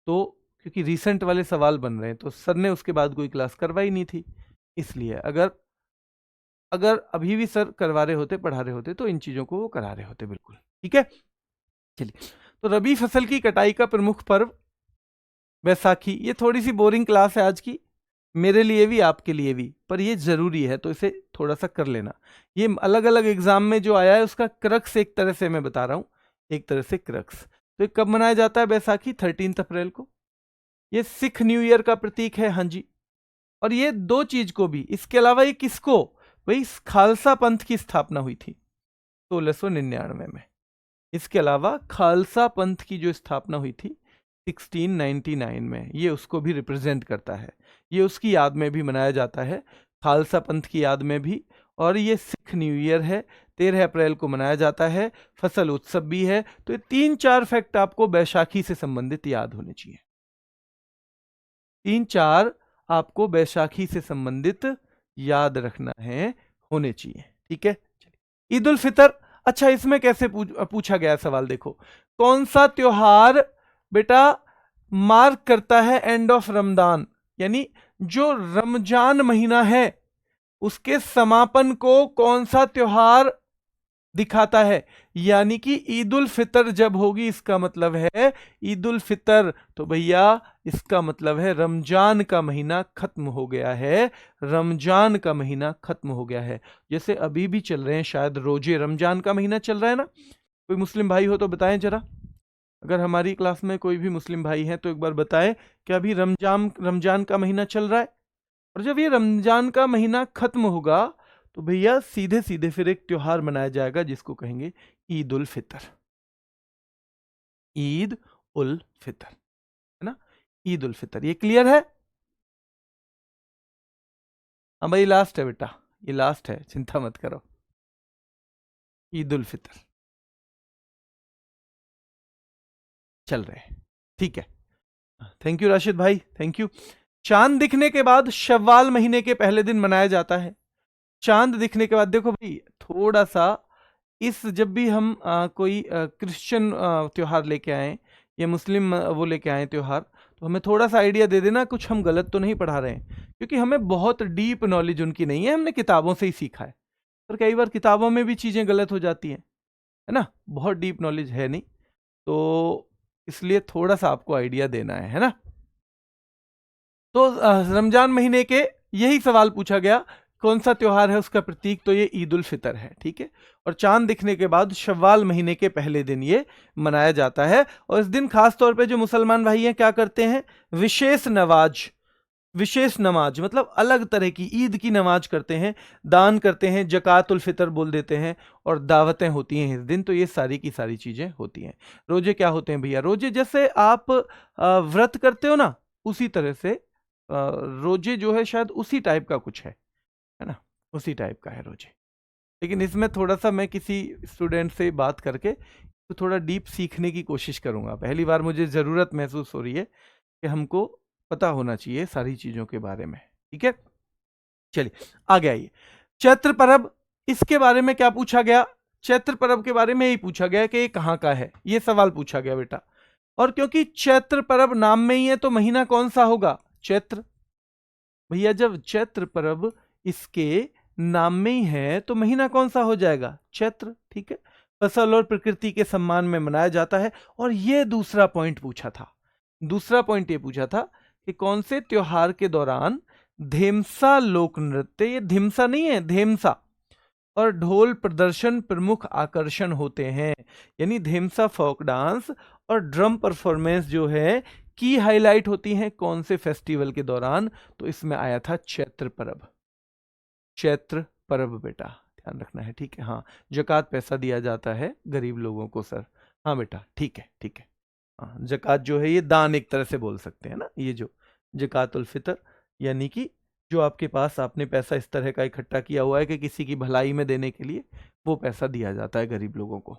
तो क्योंकि रिसेंट वाले सवाल बन रहे हैं तो सर ने उसके बाद कोई क्लास करवाई नहीं थी, इसलिए अगर अगर अभी भी सर करवा रहे होते, पढ़ा रहे होते, तो इन चीजों को वो करा रहे होते, बिल्कुल ठीक है। चलिए, तो रबी फसल की कटाई का प्रमुख पर्व बैसाखी। ये थोड़ी सी बोरिंग क्लास है आज की, मेरे लिए भी आपके लिए भी, पर ये जरूरी है तो इसे थोड़ा सा कर लेना। ये अलग अलग एग्जाम में जो आया है उसका क्रक्स एक तरह से मैं बता रहा हूं, एक तरह से क्रक्स। तो ये कब मनाया जाता है बैसाखी? 13 अप्रैल को। ये सिख न्यू ईयर का प्रतीक है, हाँ जी। और ये दो चीज को भी, इसके अलावा ये किसको? वही खालसा पंथ की स्थापना हुई थी 1699 में। इसके अलावा खालसा पंथ की जो स्थापना हुई थी 1699 में, ये उसको भी रिप्रेजेंट करता है। ये उसकी याद में भी मनाया जाता है, खालसा पंथ की याद में भी। और ये सिख न्यू ईयर है, 13 अप्रैल को मनाया जाता है। फसल उत्सव भी है। तो ये 3-4 फैक्ट आपको बैसाखी से संबंधित याद होने चाहिए। 3-4 आपको बैसाखी से संबंधित याद रखना है, होने चाहिए, ठीक है। ईद उल फितर, अच्छा इसमें कैसे पूछा गया सवाल, देखो कौन सा त्योहार बेटा मार्क करता है एंड ऑफ रमजान, यानी जो रमजान महीना है उसके समापन को कौन सा त्योहार दिखाता है? यानी कि ईद उल फितर जब होगी इसका मतलब है ईद उल फितर, तो भैया इसका मतलब है रमजान का महीना खत्म हो गया है, रमजान का महीना खत्म हो गया है। जैसे अभी भी चल रहे हैं शायद रोजे, रमजान का महीना चल रहा है ना। कोई मुस्लिम भाई हो तो बताएं जरा, अगर हमारी क्लास में कोई भी मुस्लिम भाई हैं तो एक बार बताएं कि अभी रमजान का महीना चल रहा है। और जब ये रमजान का महीना खत्म होगा तो भैया सीधे सीधे फिर एक त्योहार मनाया जाएगा जिसको कहेंगे ईद उल फितर। ईद उल फितर, है ना, ईद उल फितर। ये क्लियर है? हाँ भाई, लास्ट है बेटा, ये लास्ट है, चिंता मत करो। ईद उल फितर चल रहे हैं, ठीक है। थैंक यू राशिद भाई, थैंक यू। चांद दिखने के बाद शव्वाल महीने के पहले दिन मनाया जाता है। चांद दिखने के बाद, देखो भाई थोड़ा सा इस, जब भी हम कोई क्रिश्चियन त्योहार लेके आए या मुस्लिम वो लेके आए त्योहार, तो हमें थोड़ा सा आइडिया दे देना, कुछ हम गलत तो नहीं पढ़ा रहे हैं, क्योंकि हमें बहुत डीप नॉलेज उनकी नहीं है, हमने किताबों से ही सीखा है। पर कई बार किताबों में भी चीज़ें गलत हो जाती हैं, है ना, बहुत डीप नॉलेज है नहीं, तो इसलिए थोड़ा सा आपको आइडिया देना है ना। तो रमजान महीने के यही सवाल पूछा गया, कौन सा त्योहार है उसका प्रतीक, तो ये ईद उल फितर है, ठीक है। और चांद दिखने के बाद शव्वाल महीने के पहले दिन ये मनाया जाता है। और इस दिन खास तौर पे जो मुसलमान भाई हैं क्या करते हैं? विशेष नमाज, मतलब अलग तरह की ईद की नमाज करते हैं, दान करते हैं, जकात उल फितर बोल देते हैं, और दावतें होती हैं इस दिन। तो ये सारी की सारी चीजें होती हैं। रोजे क्या होते हैं भैया? रोजे जैसे आप व्रत करते हो ना, उसी तरह से रोजे जो है शायद उसी टाइप का कुछ है ना, उसी टाइप का है रोजे। लेकिन इसमें थोड़ा सा मैं किसी स्टूडेंट से बात करके तो थोड़ा डीप सीखने की कोशिश करूंगा। पहली बार मुझे ज़रूरत महसूस हो रही है कि हमको पता होना चाहिए सारी चीज़ों के बारे में, ठीक है। चलिए आगे आइए। चैत्र पर्व, इसके बारे में क्या पूछा गया? चैत्र पर्व के बारे में यही पूछा गया कि ये कहाँ का है, ये सवाल पूछा गया बेटा। और क्योंकि चैत्र पर्व नाम में ही है तो महीना कौन सा होगा? चैत्र। भैया जब चैत्र पर्व इसके नाम में ही है तो महीना कौन सा हो जाएगा? चैत्र, ठीक है। फसल और प्रकृति के सम्मान में मनाया जाता है। और ये दूसरा पॉइंट पूछा था, दूसरा पॉइंट ये पूछा था कि कौन से त्योहार के दौरान धेमसा लोक नृत्य, ये धिमसा नहीं है, धेमसा, और ढोल प्रदर्शन प्रमुख आकर्षण होते हैं। यानी धेमसा फोक डांस और ड्रम परफॉर्मेंस जो है की हाईलाइट होती हैं कौन से फेस्टिवल के दौरान? तो इसमें आया था चैत्र पर्व। चैत्र पर्व बेटा ध्यान रखना है, ठीक है। हाँ, जकात पैसा दिया जाता है गरीब लोगों को सर। हाँ बेटा ठीक है ठीक है। हाँ, जकात जो है ये दान एक तरह से बोल सकते हैं ना, ये जो जकातुल फितर, यानी कि जो आपके पास आपने पैसा इस तरह का इकट्ठा किया हुआ है कि किसी की भलाई में देने के लिए, वो पैसा दिया जाता है गरीब लोगों को।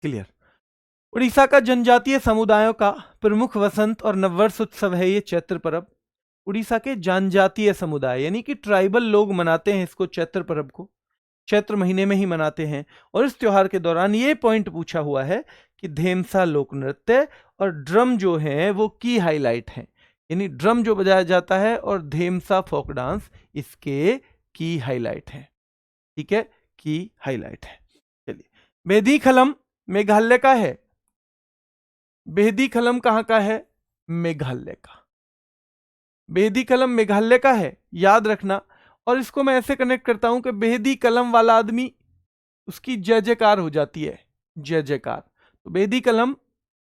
क्लियर। उड़ीसा का जनजातीय समुदायों का प्रमुख वसंत और नववर्ष उत्सव है ये चैत्र पर्व। उड़ीसा के जनजातीय समुदाय यानी कि ट्राइबल लोग मनाते हैं इसको, चैत्र पर्व को चैत्र महीने में ही मनाते हैं। और इस त्योहार के दौरान ये पॉइंट पूछा हुआ है कि धेमसा लोक नृत्य और ड्रम जो है वो की हाईलाइट है, यानी ड्रम जो बजाया जाता है और धेमसा फोक डांस इसके की हाईलाइट है, ठीक है, की हाईलाइट है। चलिए, बेदी खलम मेघालय का है। बेदी खलम कहां का है? मेघालय का। बेदी कलम मेघालय का है, याद रखना। और इसको मैं ऐसे कनेक्ट करता हूं कि बेदी कलम वाला आदमी, उसकी जय जयकार हो जाती है, जय जयकार। तो बेदी कलम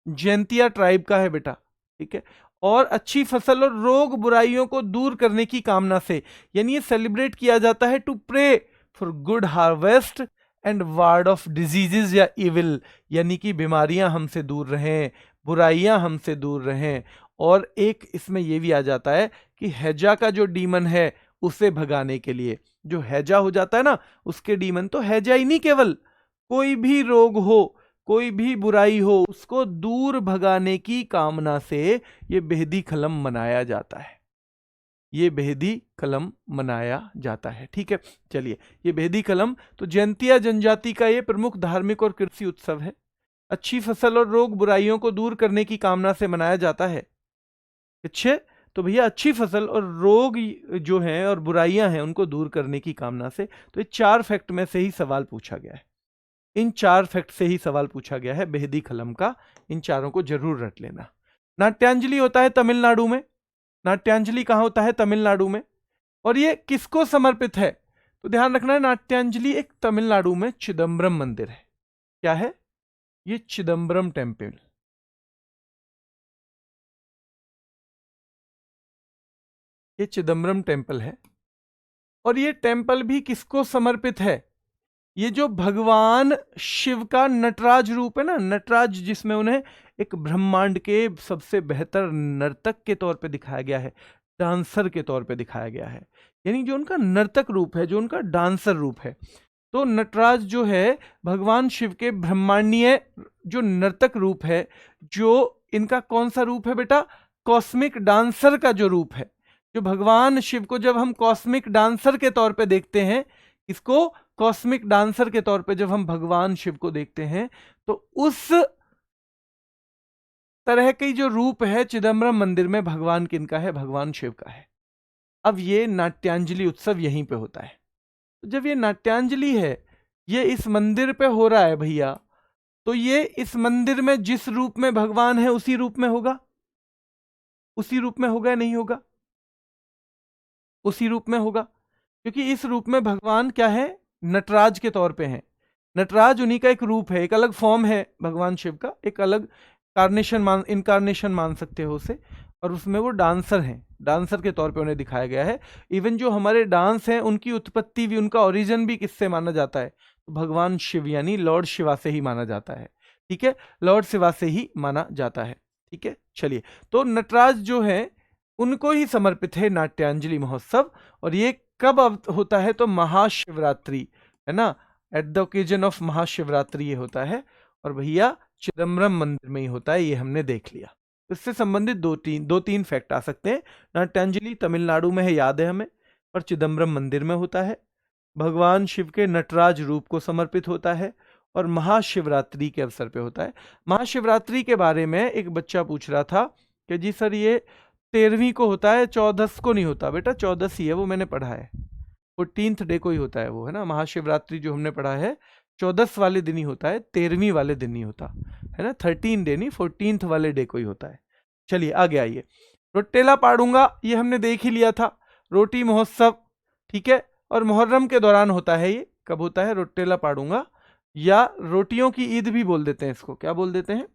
जैंतिया ट्राइब का है बेटा, ठीक है। और अच्छी फसल और रोग बुराइयों को दूर करने की कामना से, यानी ये सेलिब्रेट किया जाता है to pray for good harvest and ward off diseases या इविल, यानी कि बीमारियां हमसे दूर रहें, बुराइयां हमसे दूर रहें। और एक इसमें यह भी आ जाता है कि हैजा का जो डीमन है उसे भगाने के लिए, जो हैजा हो जाता है ना उसके डीमन, तो हैजा ही नहीं, केवल कोई भी रोग हो, कोई भी बुराई हो, उसको दूर भगाने की कामना से ये बेहदी खलम मनाया जाता है, ये बेहदी कलम मनाया जाता है, ठीक है। चलिए, ये बेहदी कलम तो जैंतिया जनजाति का ये प्रमुख धार्मिक और कृषि उत्सव है। अच्छी फसल और रोग बुराइयों को दूर करने की कामना से मनाया जाता है। अच्छे, तो भैया अच्छी फसल और रोग जो हैं और बुराइयां हैं उनको दूर करने की कामना से, तो ये 4 फैक्ट में से ही सवाल पूछा गया है, इन 4 फैक्ट से ही सवाल पूछा गया है बेहदी खलम का। इन चारों को जरूर रट लेना। नाट्यांजलि होता है तमिलनाडु में। नाट्यांजलि कहां होता है? तमिलनाडु में। और ये किसको समर्पित है? तो ध्यान रखना है, नाट्यांजलि एक तमिलनाडु में चिदम्बरम मंदिर है। क्या है ये? चिदम्बरम टेम्पल। ये चिदम्बरम टेम्पल है। और ये टेम्पल भी किसको समर्पित है? ये जो भगवान शिव का नटराज रूप है ना, नटराज जिसमें उन्हें एक ब्रह्मांड के सबसे बेहतर नर्तक के तौर पे दिखाया गया है, डांसर के तौर पे दिखाया गया है, यानी जो उनका नर्तक रूप है, जो उनका डांसर रूप है। तो नटराज जो है भगवान शिव के ब्रह्मांडीय जो नर्तक रूप है, जो इनका कौन सा रूप है बेटा? कॉस्मिक डांसर का जो रूप है, जो भगवान शिव को जब हम कॉस्मिक डांसर के तौर पे देखते हैं, इसको कॉस्मिक डांसर के तौर पे जब हम भगवान शिव को देखते हैं, तो उस तरह की जो रूप है चिदम्बरम मंदिर में भगवान किनका है? भगवान शिव का है। अब ये नाट्यांजलि उत्सव यहीं पे होता है। तो जब ये नाट्यांजलि है, ये इस मंदिर पे हो रहा है भैया, तो ये इस मंदिर में जिस रूप में भगवान है उसी रूप में होगा, उसी रूप में होगा या नहीं होगा? उसी रूप में होगा, क्योंकि इस रूप में भगवान क्या है? नटराज के तौर पे हैं। नटराज उन्हीं का एक रूप है, एक अलग फॉर्म है भगवान शिव का, एक अलग इनकारनेशन मान सकते हो उसे। और उसमें वो डांसर हैं, डांसर के तौर पे उन्हें दिखाया गया है। इवन जो हमारे डांस हैं उनकी उत्पत्ति भी, उनका ओरिजिन भी किससे माना जाता है? तो भगवान शिव यानी लॉर्ड शिवा से ही माना जाता है, ठीक है, लॉर्ड शिवा से ही माना जाता है, ठीक है। चलिए, तो नटराज जो है उनको ही समर्पित है नाट्यांजलि महोत्सव। और ये कब होता है? तो महाशिवरात्रि, है ना, at the occasion of Mahashivratri ये होता है। और भैया चिदम्बरम मंदिर में ही होता है, ये हमने देख लिया। इससे संबंधित दो तीन फैक्ट आ सकते हैं। नाट्यांजलि तमिलनाडु में है, याद है हमें, और चिदम्बरम मंदिर में होता है, भगवान शिव के नटराज रूप को समर्पित होता है, और महाशिवरात्रि के अवसर पे होता है। महाशिवरात्रि के बारे में एक बच्चा पूछ रहा था कि जी सर ये 13वीं को होता है, 14 को नहीं होता बेटा? 14 ही है, वो मैंने पढ़ा है, 14th डे को ही होता है वो, है ना। महाशिवरात्रि जो हमने पढ़ा है 14 वाले दिन ही होता है, 13वीं वाले दिन नहीं होता है ना, 13 डे नहीं, 14th वाले डे को ही होता है। चलिए आगे आइए। रोटेला पाड़ूंगा ये हमने देख ही लिया था, रोटी महोत्सव, ठीक है। और मुहर्रम के दौरान होता है। ये कब होता है? रोटेला पाड़ूंगा, या रोटियों की ईद भी बोल देते हैं इसको। क्या बोल देते हैं?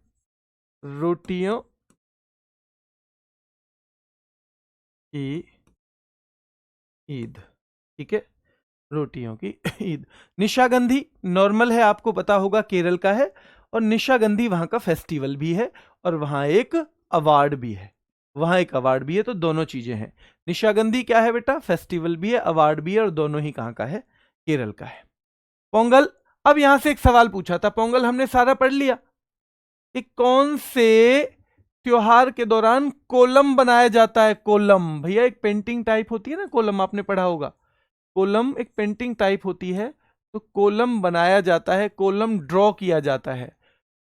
रोटियों की ईद। ठीक है, रोटियों की ईद। निशागंधी नॉर्मल है, आपको पता होगा केरल का है, और निशागंधी वहां का फेस्टिवल भी है, और वहां एक अवार्ड भी है। वहां एक अवार्ड भी है, तो दोनों चीजें हैं। निशागंधी क्या है बेटा? फेस्टिवल भी है, अवार्ड भी है, और दोनों ही कहां का है? केरल का है। पोंगल, अब यहां से एक सवाल पूछा था, पोंगल हमने सारा पढ़ लिया। कि कौन से त्योहार के दौरान कोलम बनाया जाता है? कोलम भैया एक पेंटिंग टाइप होती है ना, कोलम आपने पढ़ा होगा। कोलम एक पेंटिंग टाइप होती है, तो कोलम बनाया जाता है, कोलम ड्रॉ किया जाता है।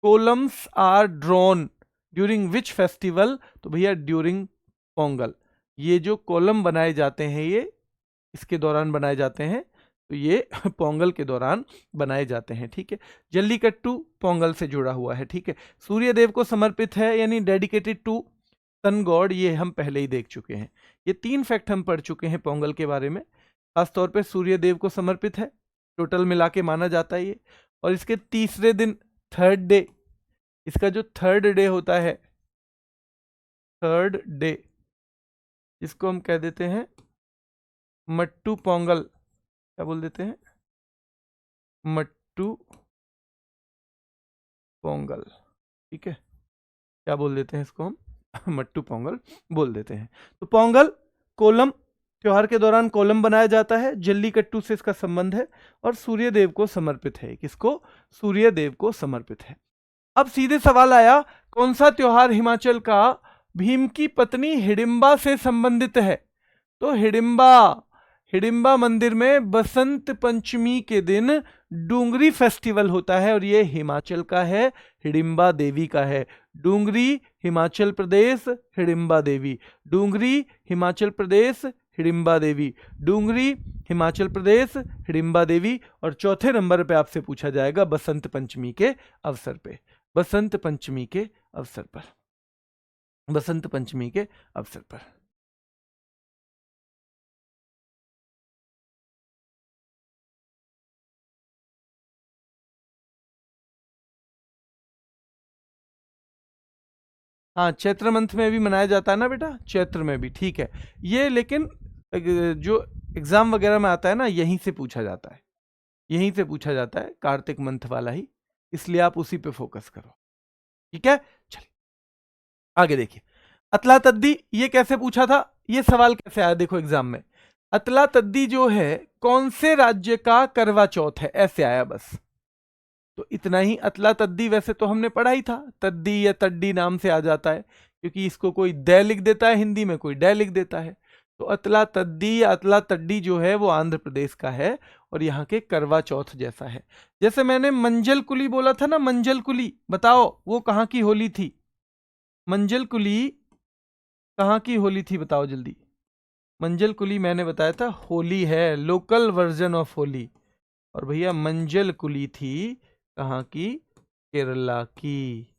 Kolams are drawn during which festival? तो भैया ड्यूरिंग पोंगल। ये जो कोलम बनाए जाते हैं ये इसके दौरान बनाए जाते हैं, तो ये पोंगल के दौरान बनाए जाते हैं। ठीक है, जल्लीकट्टू पोंगल से जुड़ा हुआ है। ठीक है, सूर्य देव को समर्पित है, यानी डेडिकेटेड टू सन गॉड, ये हम पहले ही देख चुके हैं। ये 3 फैक्ट हम पढ़ चुके हैं पोंगल के बारे में। खासतौर पे सूर्य देव को समर्पित है, टोटल मिला के माना जाता है ये। और इसके तीसरे दिन, थर्ड डे, इसका जो थर्ड डे होता है, थर्ड डे, इसको हम कह देते हैं मट्टू पोंगल। क्या बोल देते हैं? मट्टू पोंगल। ठीक है, क्या बोल देते हैं इसको हम? मट्टू पोंगल बोल देते हैं। तो पोंगल कोलम, त्योहार के दौरान कोलम बनाया जाता है, जल्लीकट्टू से इसका संबंध है, और सूर्य देव को समर्पित है। किसको? सूर्य देव को समर्पित है। अब सीधे सवाल आया, कौन सा त्योहार हिमाचल का भीम की पत्नी हिडिंबा से संबंधित है? तो हिडिंबा मंदिर में बसंत पंचमी के दिन डूंगरी फेस्टिवल होता है, और ये हिमाचल का है, हिडिंबा देवी का है। डूंगरी हिमाचल प्रदेश, हिडिंबा देवी। डूंगरी हिमाचल प्रदेश, हिडिंबा देवी। डूंगरी हिमाचल प्रदेश, हिडिंबा देवी। और चौथे नंबर पे आपसे पूछा जाएगा बसंत पंचमी के अवसर पे, बसंत पंचमी के अवसर पर, बसंत पंचमी के अवसर पर। हाँ, चैत्र मंथ में भी मनाया जाता है ना बेटा, चैत्र में भी। ठीक है, ये लेकिन जो एग्जाम वगैरह में आता है ना, यहीं से पूछा जाता है, यहीं से पूछा जाता है, कार्तिक मंथ वाला ही, इसलिए आप उसी पे फोकस करो। ठीक है, चलिए आगे देखिए। अतला तद्दी, ये कैसे पूछा था? ये सवाल कैसे आया देखो एग्जाम में। अतला तद्दी जो है कौन से राज्य का करवा चौथ है? ऐसे आया बस। तो इतना ही। अतला तद्दी वैसे तो हमने पढ़ा ही था, तद्दी या तड्डी नाम से आ जाता है, क्योंकि इसको कोई दै लिख देता है हिंदी में, कोई डै लिख देता है। तो अतला तद्दी या अतला तड्डी जो है वो आंध्र प्रदेश का है, और यहाँ के करवा चौथ जैसा है। जैसे मैंने मंजल कुली बोला था ना, मंजल कुली, बताओ वो कहाँ की होली थी? मंजल कुली कहाँ की होली थी, बताओ जल्दी। मंजल कुली मैंने बताया था होली है, लोकल वर्जन ऑफ होली। और भैया मंजल कुली थी कहाँ की? केरला की।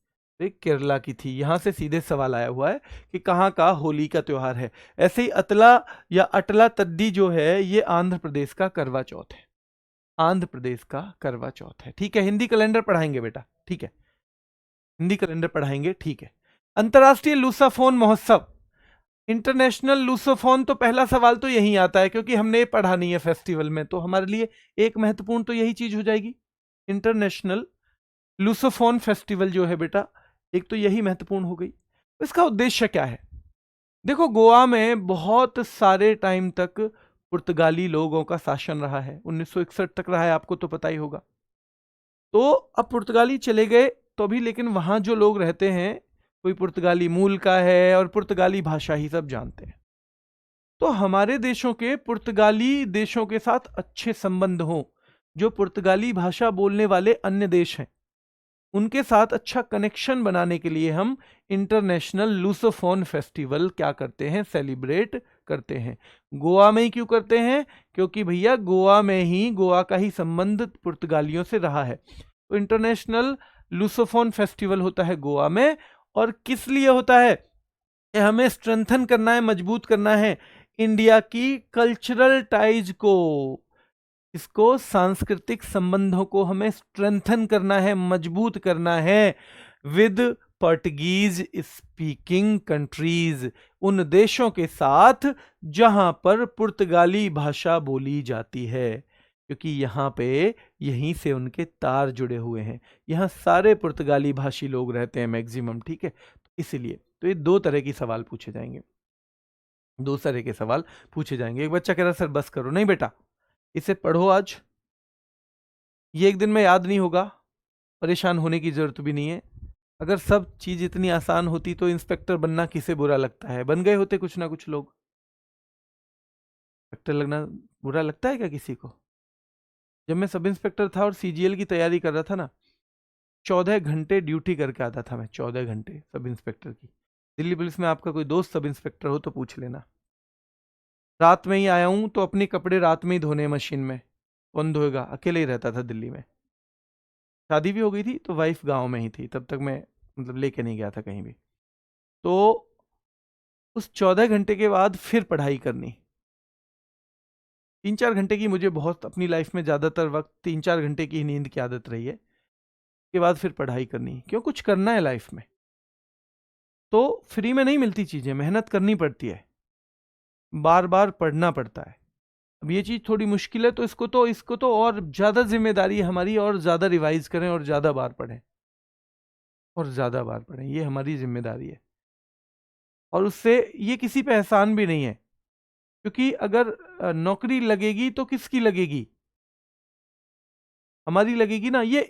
तो केरला की थी। यहां से सीधे सवाल आया हुआ है कि कहाँ का होली का त्योहार है। ऐसे ही अतला या अटला तद्दी जो है ये आंध्र प्रदेश का करवा चौथ है, आंध्र प्रदेश का करवा चौथ है। ठीक है, हिंदी कैलेंडर पढ़ाएंगे बेटा, ठीक है, हिंदी कैलेंडर पढ़ाएंगे। ठीक है, अंतर्राष्ट्रीय लूसाफोन महोत्सव, इंटरनेशनल लूसोफोन, तो पहला सवाल तो यही आता है, क्योंकि हमने ये पढ़ा नहीं है फेस्टिवल में, तो हमारे लिए एक महत्वपूर्ण तो यही चीज हो जाएगी, इंटरनेशनल लूसोफोन फेस्टिवल जो है बेटा, एक तो यही महत्वपूर्ण हो गई। इसका उद्देश्य क्या है? देखो, गोवा में बहुत सारे टाइम तक पुर्तगाली लोगों का शासन रहा है, 1961 तक रहा है, आपको तो पता ही होगा। तो अब पुर्तगाली चले गए तो भी, लेकिन वहां जो लोग रहते हैं कोई पुर्तगाली मूल का है, और पुर्तगाली भाषा ही सब जानते हैं। तो हमारे देशों के पुर्तगाली देशों के साथ अच्छे संबंध हों, जो पुर्तगाली भाषा बोलने वाले अन्य देश हैं उनके साथ अच्छा कनेक्शन बनाने के लिए हम इंटरनेशनल लूसोफोन फेस्टिवल क्या करते हैं? सेलिब्रेट करते हैं। गोवा में ही क्यों करते हैं? क्योंकि भैया गोवा में ही, गोवा का ही संबंध पुर्तगालियों से रहा है। तो इंटरनेशनल लूसोफोन फेस्टिवल होता है गोवा में, और किस लिए होता है? हमें स्ट्रेंथन करना है, मजबूत करना है इंडिया की कल्चरल टाइज को, इसको सांस्कृतिक संबंधों को हमें स्ट्रेंथन करना है, मजबूत करना है विद पोर्टुगीज स्पीकिंग कंट्रीज, उन देशों के साथ जहां पर पुर्तगाली भाषा बोली जाती है, क्योंकि यहाँ पे यहीं से उनके तार जुड़े हुए हैं, यहाँ सारे पुर्तगाली भाषी लोग रहते हैं मैक्सिमम, ठीक है। इसीलिए तो ये दो तरह की सवाल पूछे जाएंगे, दो तरह के सवाल पूछे जाएंगे। एक बच्चा कह रहा सर बस करो, नहीं बेटा इसे पढ़ो आज, ये एक दिन में याद नहीं होगा, परेशान होने की जरूरत भी नहीं है। अगर सब चीज इतनी आसान होती तो इंस्पेक्टर बनना किसे बुरा लगता है, बन गए होते कुछ ना कुछ लोग। इंस्पेक्टर लगना बुरा लगता है क्या किसी को? जब मैं सब इंस्पेक्टर था और सीजीएल की तैयारी कर रहा था ना, 14 घंटे ड्यूटी करके आता था मैं, 14 घंटे सब इंस्पेक्टर की। दिल्ली पुलिस में आपका कोई दोस्त सब इंस्पेक्टर हो तो पूछ लेना। रात में ही आया हूं तो अपने कपड़े रात में ही धोने मशीन में, कौन धोएगा, अकेले ही रहता था दिल्ली में। शादी भी हो गई थी तो वाइफ गांव में ही थी, तब तक मैं मतलब लेके नहीं गया था कहीं भी। तो उस 14 घंटे के बाद फिर पढ़ाई करनी, 3-4 घंटे की मुझे बहुत अपनी लाइफ में ज़्यादातर वक्त 3-4 घंटे की नींद की आदत रही है, के बाद फिर पढ़ाई करनी, क्यों कुछ करना है लाइफ में। तो फ्री में नहीं मिलती चीज़ें, मेहनत करनी पड़ती है, बार बार पढ़ना पड़ता है। अब ये चीज़ थोड़ी मुश्किल है तो इसको तो और ज़्यादा जिम्मेदारी है हमारी, और ज़्यादा रिवाइज करें और ज़्यादा बार पढ़ें और ज़्यादा बार पढ़ें, ये हमारी जिम्मेदारी है। और उससे ये किसी पे एहसान भी नहीं है, क्योंकि अगर नौकरी लगेगी तो किसकी लगेगी, हमारी लगेगी ना। ये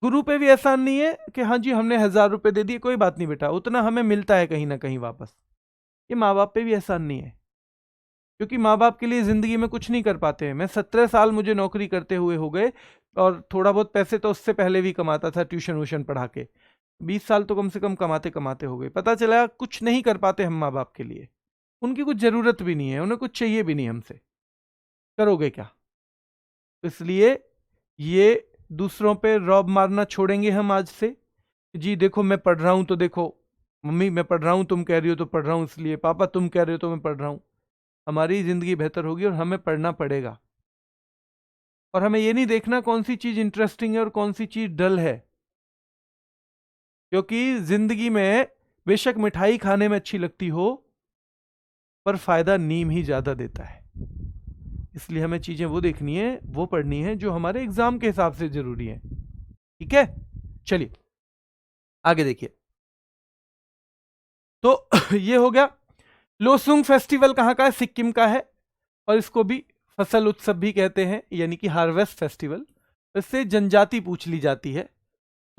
गुरु पे भी एहसान नहीं है कि हाँ जी हमने 1000 रुपए दे दिए, कोई बात नहीं बेटा, उतना हमें मिलता है कहीं ना कहीं वापस। ये माँ बाप पे भी एहसान नहीं है, क्योंकि माँ बाप के लिए जिंदगी में कुछ नहीं कर पाते हैं। मैं 17 साल मुझे नौकरी करते हुए हो गए, और थोड़ा बहुत पैसे तो उससे पहले भी कमाता था ट्यूशन व्यूशन पढ़ा के, 20 साल तो कम से कम कमाते कमाते हो गए। पता चला कुछ नहीं कर पाते हम माँ बाप के लिए, उनकी कुछ जरूरत भी नहीं है, उन्हें कुछ चाहिए भी नहीं हमसे, करोगे क्या। इसलिए ये दूसरों पे रौब मारना छोड़ेंगे हम आज से। जी देखो मैं पढ़ रहा हूं तो देखो, मम्मी मैं पढ़ रहा हूं तुम कह रही हो तो पढ़ रहा हूं, इसलिए पापा तुम कह रहे हो तो मैं पढ़ रहा हूं। हमारी जिंदगी बेहतर होगी और हमें पढ़ना पड़ेगा। और हमें ये नहीं देखना कौन सी चीज इंटरेस्टिंग है और कौन सी चीज डल है, क्योंकि जिंदगी में बेशक मिठाई खाने में अच्छी लगती हो, पर फायदा नीम ही ज्यादा देता है। इसलिए हमें चीजें वो देखनी है, वो पढ़नी है जो हमारे एग्जाम के हिसाब से जरूरी है। ठीक है, चलिए आगे देखिए। तो ये हो गया। लोसुंग फेस्टिवल कहाँ का है? सिक्किम का है, और इसको भी फसल उत्सव भी कहते हैं, यानी कि हार्वेस्ट फेस्टिवल। इससे जनजाति पूछ ली जाती है,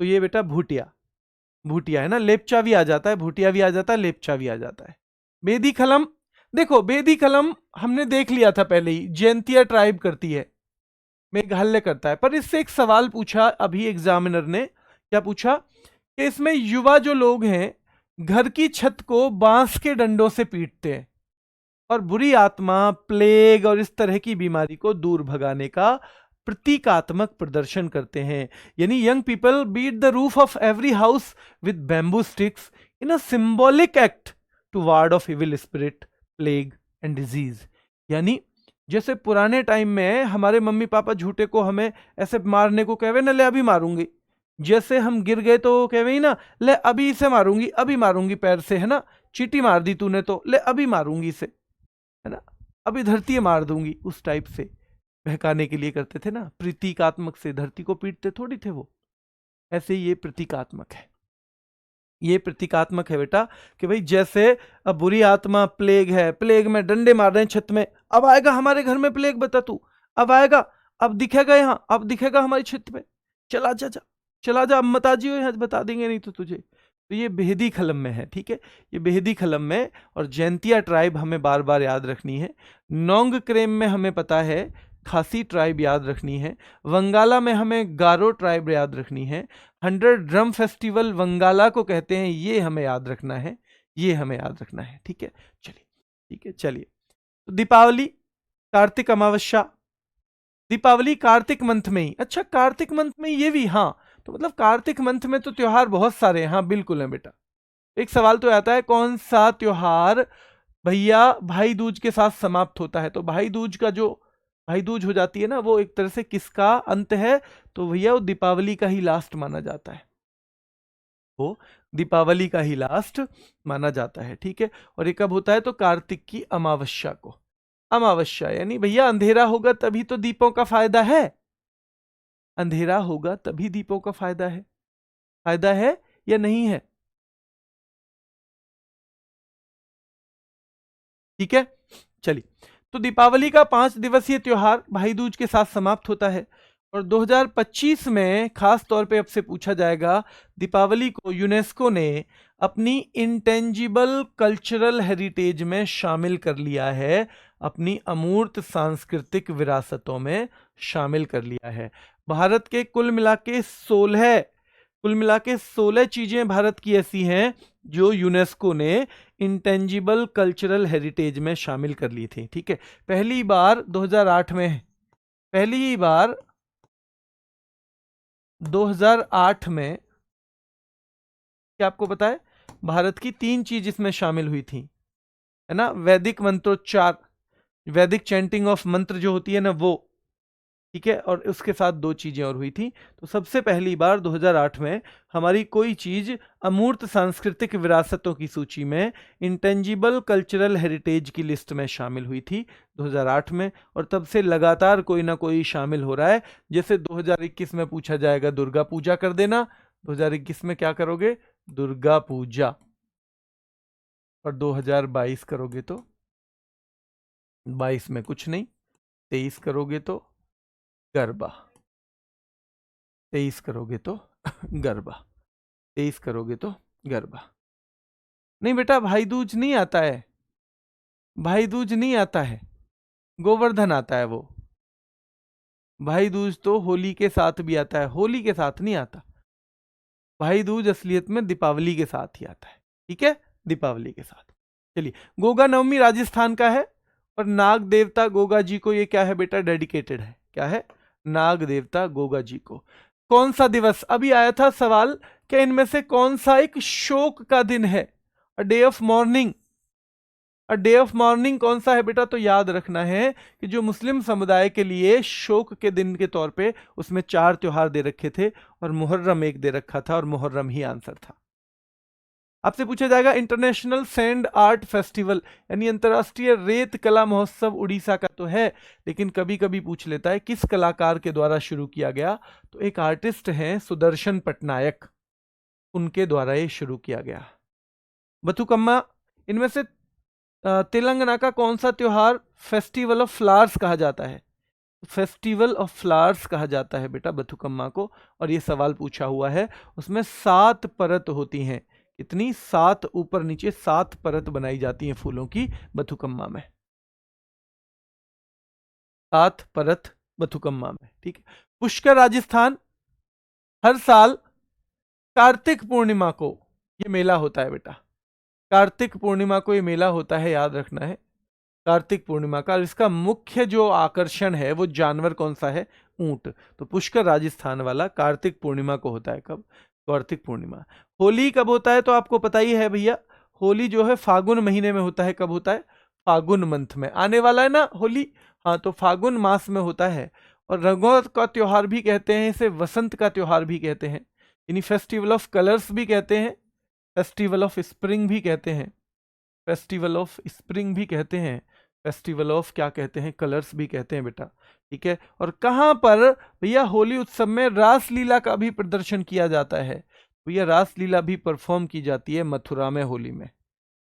तो ये बेटा भूटिया, भूटिया है ना, लेपचा भी आ जाता है, भूटिया भी आ जाता है, लेपचा भी आ जाता है। बेदी खलम, देखो बेदी खलम हमने देख लिया था पहले ही, जैंतिया ट्राइब करती है, मेघालय करता है। पर इससे एक सवाल पूछा अभी एग्जामिनर ने, क्या पूछा कि इसमें युवा जो लोग हैं घर की छत को बांस के डंडों से पीटते हैं और बुरी आत्मा, प्लेग और इस तरह की बीमारी को दूर भगाने का प्रतीकात्मक प्रदर्शन करते हैं। यानी young people beat the roof of every house with bamboo sticks in a symbolic act to ward off evil spirit, plague and disease. यानी जैसे पुराने टाइम में हमारे मम्मी पापा झूठे को हमें ऐसे मारने को कहवे ना, ले अभी मारूंगी, जैसे हम गिर गए तो कहवे ही ना, ले अभी इसे मारूंगी, अभी मारूंगी पैर से, है ना, चीटी मार दी तूने तो ले अभी मारूंगी इसे, है ना, अभी धरती मार दूंगी, उस टाइप से बहकाने के लिए करते थे ना, प्रतीकात्मक से। धरती को पीटते थोड़ी थे वो, ऐसे ये प्रतीकात्मक है। ये प्रतीकात्मक है बेटा कि भाई जैसे अब बुरी आत्मा प्लेग है, प्लेग में डंडे मार रहे हैं छत में, अब आएगा हमारे घर में प्लेग, बता तू, अब आएगा, अब दिखेगा यहाँ, अब दिखेगा हमारी छत पे, चला जा जा, चला जा, अब मत आजियो यहाँ, बता देंगे नहीं तो तुझे। तो ये बेहदी खलम में है, ठीक है, ये बेहदी खलम में। और जैंतिया ट्राइब हमें बार बार याद रखनी है। नोंग क्रेम में हमें पता है खासी ट्राइब याद रखनी है। वंगाला में हमें गारो ट्राइब याद रखनी है। 100 ड्रम फेस्टिवल वंगाला को कहते हैं, ये हमें याद रखना है, ये हमें याद रखना है। ठीक है, चलिए, ठीक है, चलिए। तो दीपावली कार्तिक अमावस्या, दीपावली कार्तिक मंथ में ही, अच्छा कार्तिक मंथ में ये भी, हाँ, तो मतलब कार्तिक मंथ में तो त्योहार बहुत सारे हैं, हाँ बिल्कुल है बेटा। एक सवाल तो आता है कौन सा त्योहार भैया भाई दूज के साथ समाप्त होता है। तो भाई दूज का जो भाई दूज हो जाती है ना, वो एक तरह से किसका अंत है? तो भैया वो दीपावली का ही लास्ट माना जाता है, वो दीपावली का ही लास्ट माना जाता है। ठीक है, और ये कब होता है? तो कार्तिक की अमावस्या को। अमावस्या यानी भैया अंधेरा होगा तभी तो दीपों का फायदा है, अंधेरा होगा तभी दीपों का फायदा है या नहीं है? ठीक है, चलिए। तो दीपावली का 5 दिवसीय त्योहार भाई दूज के साथ समाप्त होता है, और 2025 में खास तौर पे आपसे पूछा जाएगा, दीपावली को यूनेस्को ने अपनी इंटेंजिबल कल्चरल हेरिटेज में शामिल कर लिया है, अपनी अमूर्त सांस्कृतिक विरासतों में शामिल कर लिया है। भारत के कुल मिला के 16 चीजें भारत की ऐसी हैं जो यूनेस्को ने इंटेंजिबल कल्चरल हेरिटेज में शामिल कर ली थी। ठीक है, पहली बार 2008 में, पहली बार 2008 में, क्या आपको पता है, भारत की 3 चीज इसमें शामिल हुई थी, है ना? वैदिक मंत्रोच्चार, वैदिक चैंटिंग ऑफ मंत्र जो होती है ना, वो। ठीक है, और उसके साथ 2 चीजें और हुई थी। तो सबसे पहली बार 2008 में हमारी कोई चीज अमूर्त सांस्कृतिक विरासतों की सूची में, इंटेंजिबल कल्चरल हेरिटेज की लिस्ट में शामिल हुई थी 2008 में, और तब से लगातार कोई ना कोई शामिल हो रहा है। जैसे 2021 में पूछा जाएगा दुर्गा पूजा कर देना, 2021 में क्या करोगे? दुर्गा पूजा। और 2022 करोगे तो 22 में कुछ नहीं, 23 करोगे तो गरबा, 23 करोगे तो गरबा, 23 करोगे तो गरबा। नहीं बेटा, भाई दूज नहीं आता है, भाई दूज नहीं आता है, गोवर्धन आता है वो। भाई दूज तो होली के साथ भी आता है, होली के साथ नहीं आता। भाई दूज असलियत में दीपावली के साथ ही आता है। ठीक है, दीपावली के साथ। चलिए, गोगा नवमी राजस्थान का है, और नाग देवता गोगा जी को ये क्या है बेटा? डेडिकेटेड है। क्या है? नाग देवता गोगा जी को। कौन सा दिवस? अभी आया था सवाल, क्या इनमें से कौन सा एक शोक का दिन है? A day of morning. A day of morning कौन सा है बेटा? तो याद रखना है कि जो मुस्लिम समुदाय के लिए शोक के दिन के तौर पे उसमें 4 त्योहार दे रखे थे, और मुहर्रम एक दे रखा था, और मुहर्रम ही आंसर था। आपसे पूछा जाएगा इंटरनेशनल सैंड आर्ट फेस्टिवल, यानी अंतरराष्ट्रीय रेत कला महोत्सव उड़ीसा का तो है, लेकिन कभी कभी पूछ लेता है किस कलाकार के द्वारा शुरू किया गया। तो एक आर्टिस्ट हैं सुदर्शन पटनायक, उनके द्वारा ये शुरू किया गया। बथुकम्मा, इनमें से तेलंगाना का कौन सा त्योहार फेस्टिवल ऑफ फ्लावर्स कहा जाता है? फेस्टिवल ऑफ फ्लावर्स कहा जाता है बेटा बथुकम्मा को, और ये सवाल पूछा हुआ है। उसमें 7 परत होती हैं, कितनी? 7, ऊपर नीचे 7 परत बनाई जाती हैं फूलों की बथुकम्मा में, 7 परत बथुकम्मा में। ठीक है, पुष्कर राजस्थान, हर साल कार्तिक पूर्णिमा को ये मेला होता है बेटा, कार्तिक पूर्णिमा को ये मेला होता है, याद रखना है, कार्तिक पूर्णिमा का। इसका मुख्य जो आकर्षण है वो जानवर कौन सा है? ऊंट। तो पुष्कर राजस्थान वाला कार्तिक पूर्णिमा को होता है। कब? कार्तिक पूर्णिमा। होली कब होता है? तो आपको पता ही है भैया, होली जो है फागुन महीने में होता है। कब होता है? फागुन मंथ में। आने वाला है ना होली, हाँ, तो फागुन मास में होता है। और रंगों का त्योहार भी कहते हैं इसे, वसंत का त्योहार भी कहते हैं, यानी फेस्टिवल ऑफ कलर्स भी कहते हैं, फेस्टिवल ऑफ स्प्रिंग भी कहते हैं, फेस्टिवल ऑफ स्प्रिंग भी कहते हैं, फेस्टिवल ऑफ क्या कहते हैं? कलर्स भी कहते हैं बेटा। ठीक है, और कहां पर भैया होली उत्सव में रासलीला का भी प्रदर्शन किया जाता है? भैया रासलीला भी परफॉर्म की जाती है मथुरा में होली में,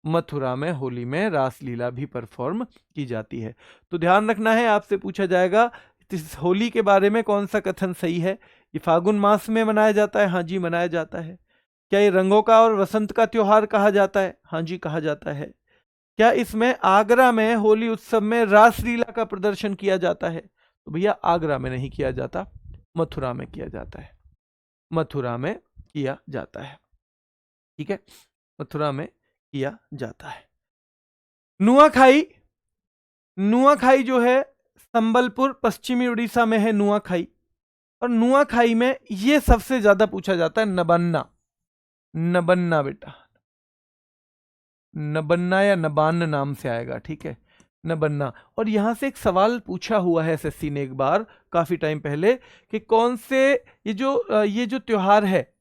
मथुरा में होली में रासलीला भी परफॉर्म की जाती है। तो ध्यान रखना है, आपसे पूछा जाएगा इस होली के बारे में कौन सा कथन सही है? ये फागुन मास में मनाया जाता है, हाँ जी मनाया जाता है। क्या ये रंगों का और वसंत का त्योहार कहा जाता है? हाँ जी कहा जाता है। क्या इसमें आगरा में होली उत्सव में रासलीला का प्रदर्शन किया जाता है? तो भैया आगरा में नहीं किया जाता, मथुरा में किया जाता है, मथुरा में किया जाता है। ठीक है, मथुरा में किया जाता है। नुआखाई, नुआखाई जो है संबलपुर पश्चिमी उड़ीसा में है नुआखाई, और नुआखाई में ये सबसे ज्यादा पूछा जाता है नबन्ना, नबन्ना बेटा, नबन्ना या नबान्न नाम से आएगा, ठीक है, नबन्ना। और यहां से एक सवाल पूछा हुआ है एसएससी ने एक बार काफी टाइम पहले कि कौन से ये जो त्योहार है,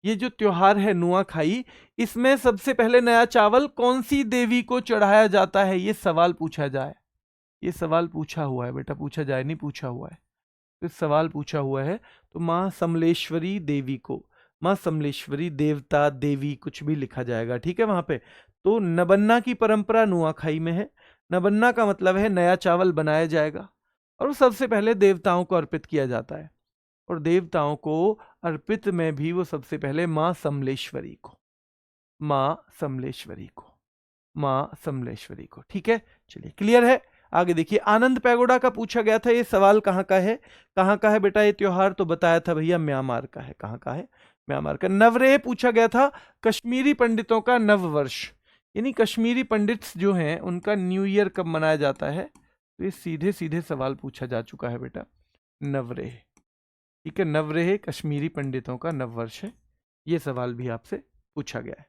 ये जो त्योहार है नुआखाई, इसमें सबसे पहले नया चावल कौन सी देवी को चढ़ाया जाता है, ये सवाल पूछा जाए। ये सवाल पूछा हुआ है बेटा, पूछा जाए नहीं, पूछा हुआ है, तो सवाल पूछा हुआ है। तो माँ समलेश्वरी देवी को, माँ समलेश्वरी देवता देवी कुछ भी लिखा जाएगा, ठीक है वहां पे। तो नबन्ना की परंपरा नुआखाई में है। नबन्ना का मतलब है नया चावल बनाया जाएगा और वो सबसे पहले देवताओं को अर्पित किया जाता है। और देवताओं को अर्पित में भी वो सबसे पहले माँ समलेश्वरी को, माँ समलेश्वरी को, माँ समलेश्वरी को, ठीक है। चलिए क्लियर है। आगे देखिए, आनंद पैगोडा का पूछा गया था, ये सवाल कहाँ का है, कहाँ का है बेटा ये त्योहार, तो बताया था भैया म्यांमार का है। कहाँ का है, म्यांमार का। नवरेह पूछा गया था, कश्मीरी पंडितों का नव वर्ष, यानी कश्मीरी पंडित जो हैं उनका न्यू ईयर कब मनाया जाता है, तो ये सीधे सीधे सवाल पूछा जा चुका है बेटा, नवरेह, ठीक है। नवरेह कश्मीरी पंडितों का नव वर्ष है, ये सवाल भी आपसे पूछा गया है।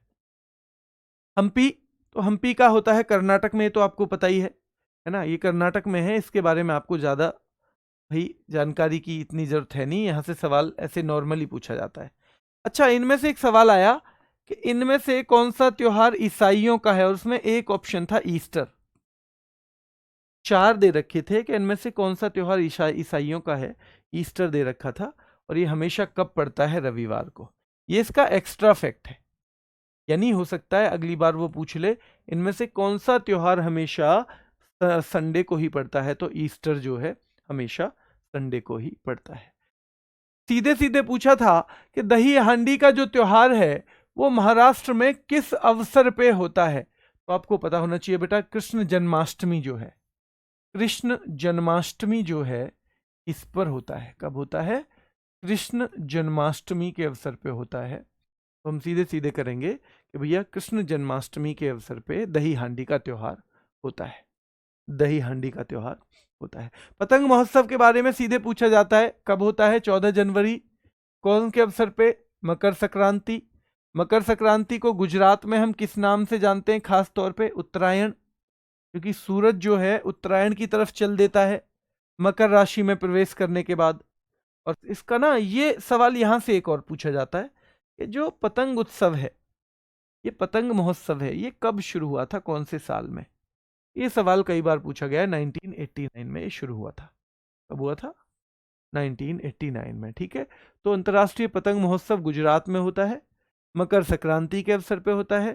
हम्पी, तो हम्पी का होता है कर्नाटक में, तो आपको पता ही है ना, ये कर्नाटक में है, इसके बारे में आपको ज्यादा भाई जानकारी की इतनी जरूरत है नहीं, यहां से सवाल ऐसे नॉर्मली पूछा जाता है। अच्छा, इनमें से एक सवाल आया कि इनमें से कौन सा त्योहार ईसाइयों का है, और उसमें एक ऑप्शन था ईस्टर। 4 दे रखे थे कि इनमें से कौन सा त्योहार ईसाइयों का है, ईस्टर दे रखा था, और ये हमेशा कब पड़ता है, रविवार को। ये इसका एक्स्ट्रा फैक्ट है, यानी हो सकता है अगली बार वो पूछ ले इनमें से कौन सा त्योहार हमेशा संडे को ही पड़ता है, तो ईस्टर जो है हमेशा संडे को ही पड़ता है। सीधे सीधे पूछा था कि दही हांडी का जो त्योहार है वो महाराष्ट्र में किस अवसर पे होता है, तो आपको पता होना चाहिए बेटा, कृष्ण जन्माष्टमी जो है, कृष्ण जन्माष्टमी जो है इस पर होता है। कब होता है, कृष्ण जन्माष्टमी के अवसर पे होता है। तो हम सीधे सीधे करेंगे कि भैया कृष्ण जन्माष्टमी के अवसर पे दही हांडी का त्योहार होता है, दही हांडी का त्योहार होता है। पतंग महोत्सव के बारे में सीधे पूछा जाता है, कब होता है, 14 जनवरी, कौन के अवसर पे, मकर संक्रांति। मकर संक्रांति को गुजरात में हम किस नाम से जानते हैं, खास तौर पे उत्तरायण, क्योंकि सूरज जो है उत्तरायण की तरफ चल देता है मकर राशि में प्रवेश करने के बाद। और इसका ना ये सवाल यहां से एक और पूछा जाता है कि जो पतंग उत्सव है, ये पतंग महोत्सव है, ये कब शुरू हुआ था, कौन से साल में। ये सवाल कई बार पूछा गया है, 1989 में ये शुरू हुआ था। कब हुआ था, 1989 में, ठीक है। तो अंतर्राष्ट्रीय पतंग महोत्सव गुजरात में होता है, मकर संक्रांति के अवसर पे होता है,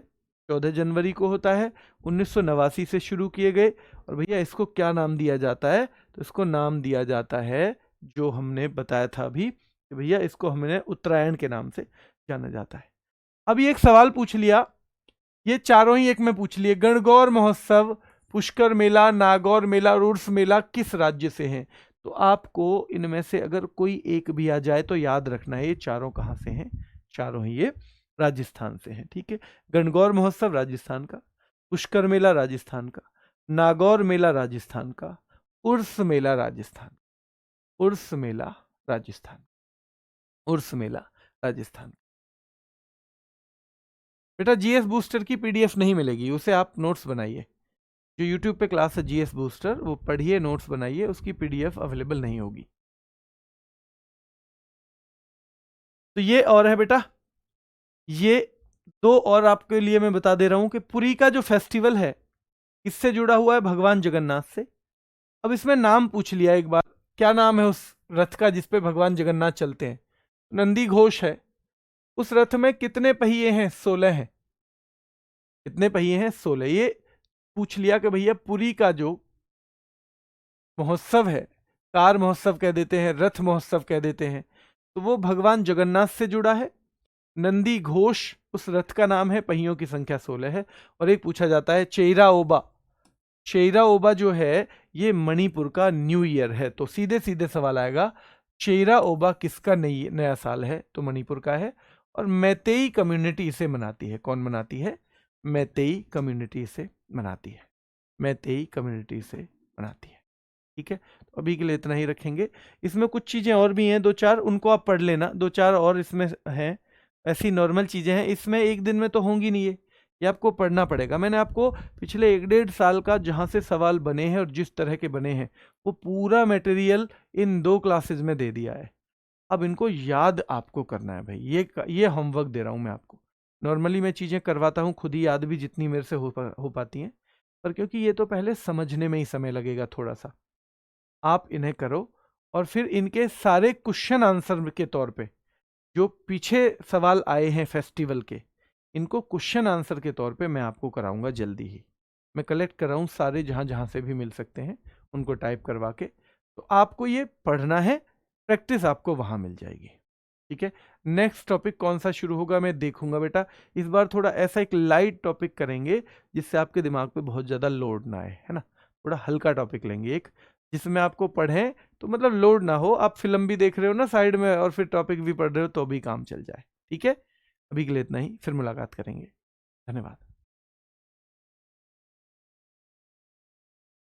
14 जनवरी को होता है, 1989 से शुरू किए गए। और भैया इसको क्या नाम दिया जाता है, तो इसको नाम दिया जाता है, जो हमने बताया था अभी कि भैया इसको हमने उत्तरायण के नाम से जाना जाता है। अभी एक सवाल पूछ लिया, ये चारों ही एक में पूछ लिए, गणगौर महोत्सव, पुष्कर मेला, नागौर मेला और उर्स मेला किस राज्य से हैं, तो आपको इनमें से अगर कोई एक भी आ जाए तो याद रखना है ये चारों कहाँ से हैं, चारों ही ये राजस्थान से हैं, ठीक है। गणगौर महोत्सव राजस्थान का, पुष्कर मेला राजस्थान का, नागौर मेला राजस्थान का, उर्स मेला राजस्थान, उर्स मेला राजस्थान, उर्स मेला राजस्थान। बेटा जीएस बूस्टर की पीडीएफ नहीं मिलेगी, उसे आप नोट्स बनाइए, जो यूट्यूब पे क्लास है जीएस बूस्टर, वो पढ़िए, नोट्स बनाइए, उसकी पीडीएफ अवेलेबल नहीं होगी। तो ये और है बेटा, ये 2 और आपके लिए मैं बता दे रहा हूं कि पुरी का जो फेस्टिवल है इससे जुड़ा हुआ है भगवान जगन्नाथ से। अब इसमें नाम पूछ लिया एक बार, क्या नाम है उस रथ का जिसपे भगवान जगन्नाथ चलते हैं, नंदी घोष है। उस रथ में कितने पहिए हैं, 16 हैं। कितने पहिए हैं, 16। ये पूछ लिया कि भैया पुरी का जो महोत्सव है, कार महोत्सव कह देते हैं, रथ महोत्सव कह देते हैं, तो वो भगवान जगन्नाथ से जुड़ा है। नंदी घोष उस रथ का नाम है, पहियों की संख्या 16 है। और एक पूछा जाता है चेरा ओबा, चेरा ओबा जो है ये मणिपुर का न्यू ईयर है। तो सीधे सीधे सवाल आएगा, चेरा ओबा किसका नया साल है, तो मणिपुर का है। और मैतेई कम्युनिटी इसे मनाती है, कौन मनाती है, मैतेई कम्युनिटी इसे मनाती है, मैतेई कम्युनिटी से मनाती है, ठीक है। तो अभी के लिए इतना ही रखेंगे। इसमें कुछ चीजें और भी हैं 2-4, उनको आप पढ़ लेना, 2-4 और इसमें हैं, ऐसी नॉर्मल चीजें हैं, इसमें एक दिन में तो होंगी नहीं, ये आपको पढ़ना पड़ेगा। मैंने आपको पिछले 1-1.5 साल का जहाँ से सवाल बने हैं और जिस तरह के बने हैं वो पूरा मटेरियल इन 2 क्लासेस में दे दिया है। अब इनको याद आपको करना है भाई, ये होमवर्क दे रहा हूँ मैं आपको। नॉर्मली मैं चीज़ें करवाता हूँ खुद ही याद भी जितनी मेरे से हो पाती हैं, पर क्योंकि ये तो पहले समझने में ही समय लगेगा थोड़ा सा, आप इन्हें करो और फिर इनके सारे क्वेश्चन आंसर के तौर पे जो पीछे सवाल आए हैं फेस्टिवल के, इनको क्वेश्चन आंसर के तौर पे मैं आपको कराऊंगा जल्दी ही। मैं कलेक्ट कर रहा हूँ सारे जहाँ जहाँ से भी मिल सकते हैं उनको टाइप करवा के, तो आपको ये पढ़ना है, प्रैक्टिस आपको वहाँ मिल जाएगी। ठीक है, नेक्स्ट टॉपिक कौन सा शुरू होगा मैं देखूंगा बेटा। इस बार थोड़ा ऐसा एक लाइट टॉपिक करेंगे जिससे आपके दिमाग पे बहुत ज़्यादा लोड ना आए, है ना। थोड़ा हल्का टॉपिक लेंगे एक, जिसमें आपको पढ़ें तो मतलब लोड ना हो, आप फिल्म भी देख रहे हो ना साइड में और फिर टॉपिक भी पढ़ रहे हो तो भी काम चल जाए। ठीक है, अभी के लिए इतना ही, फिर मुलाकात करेंगे। धन्यवाद।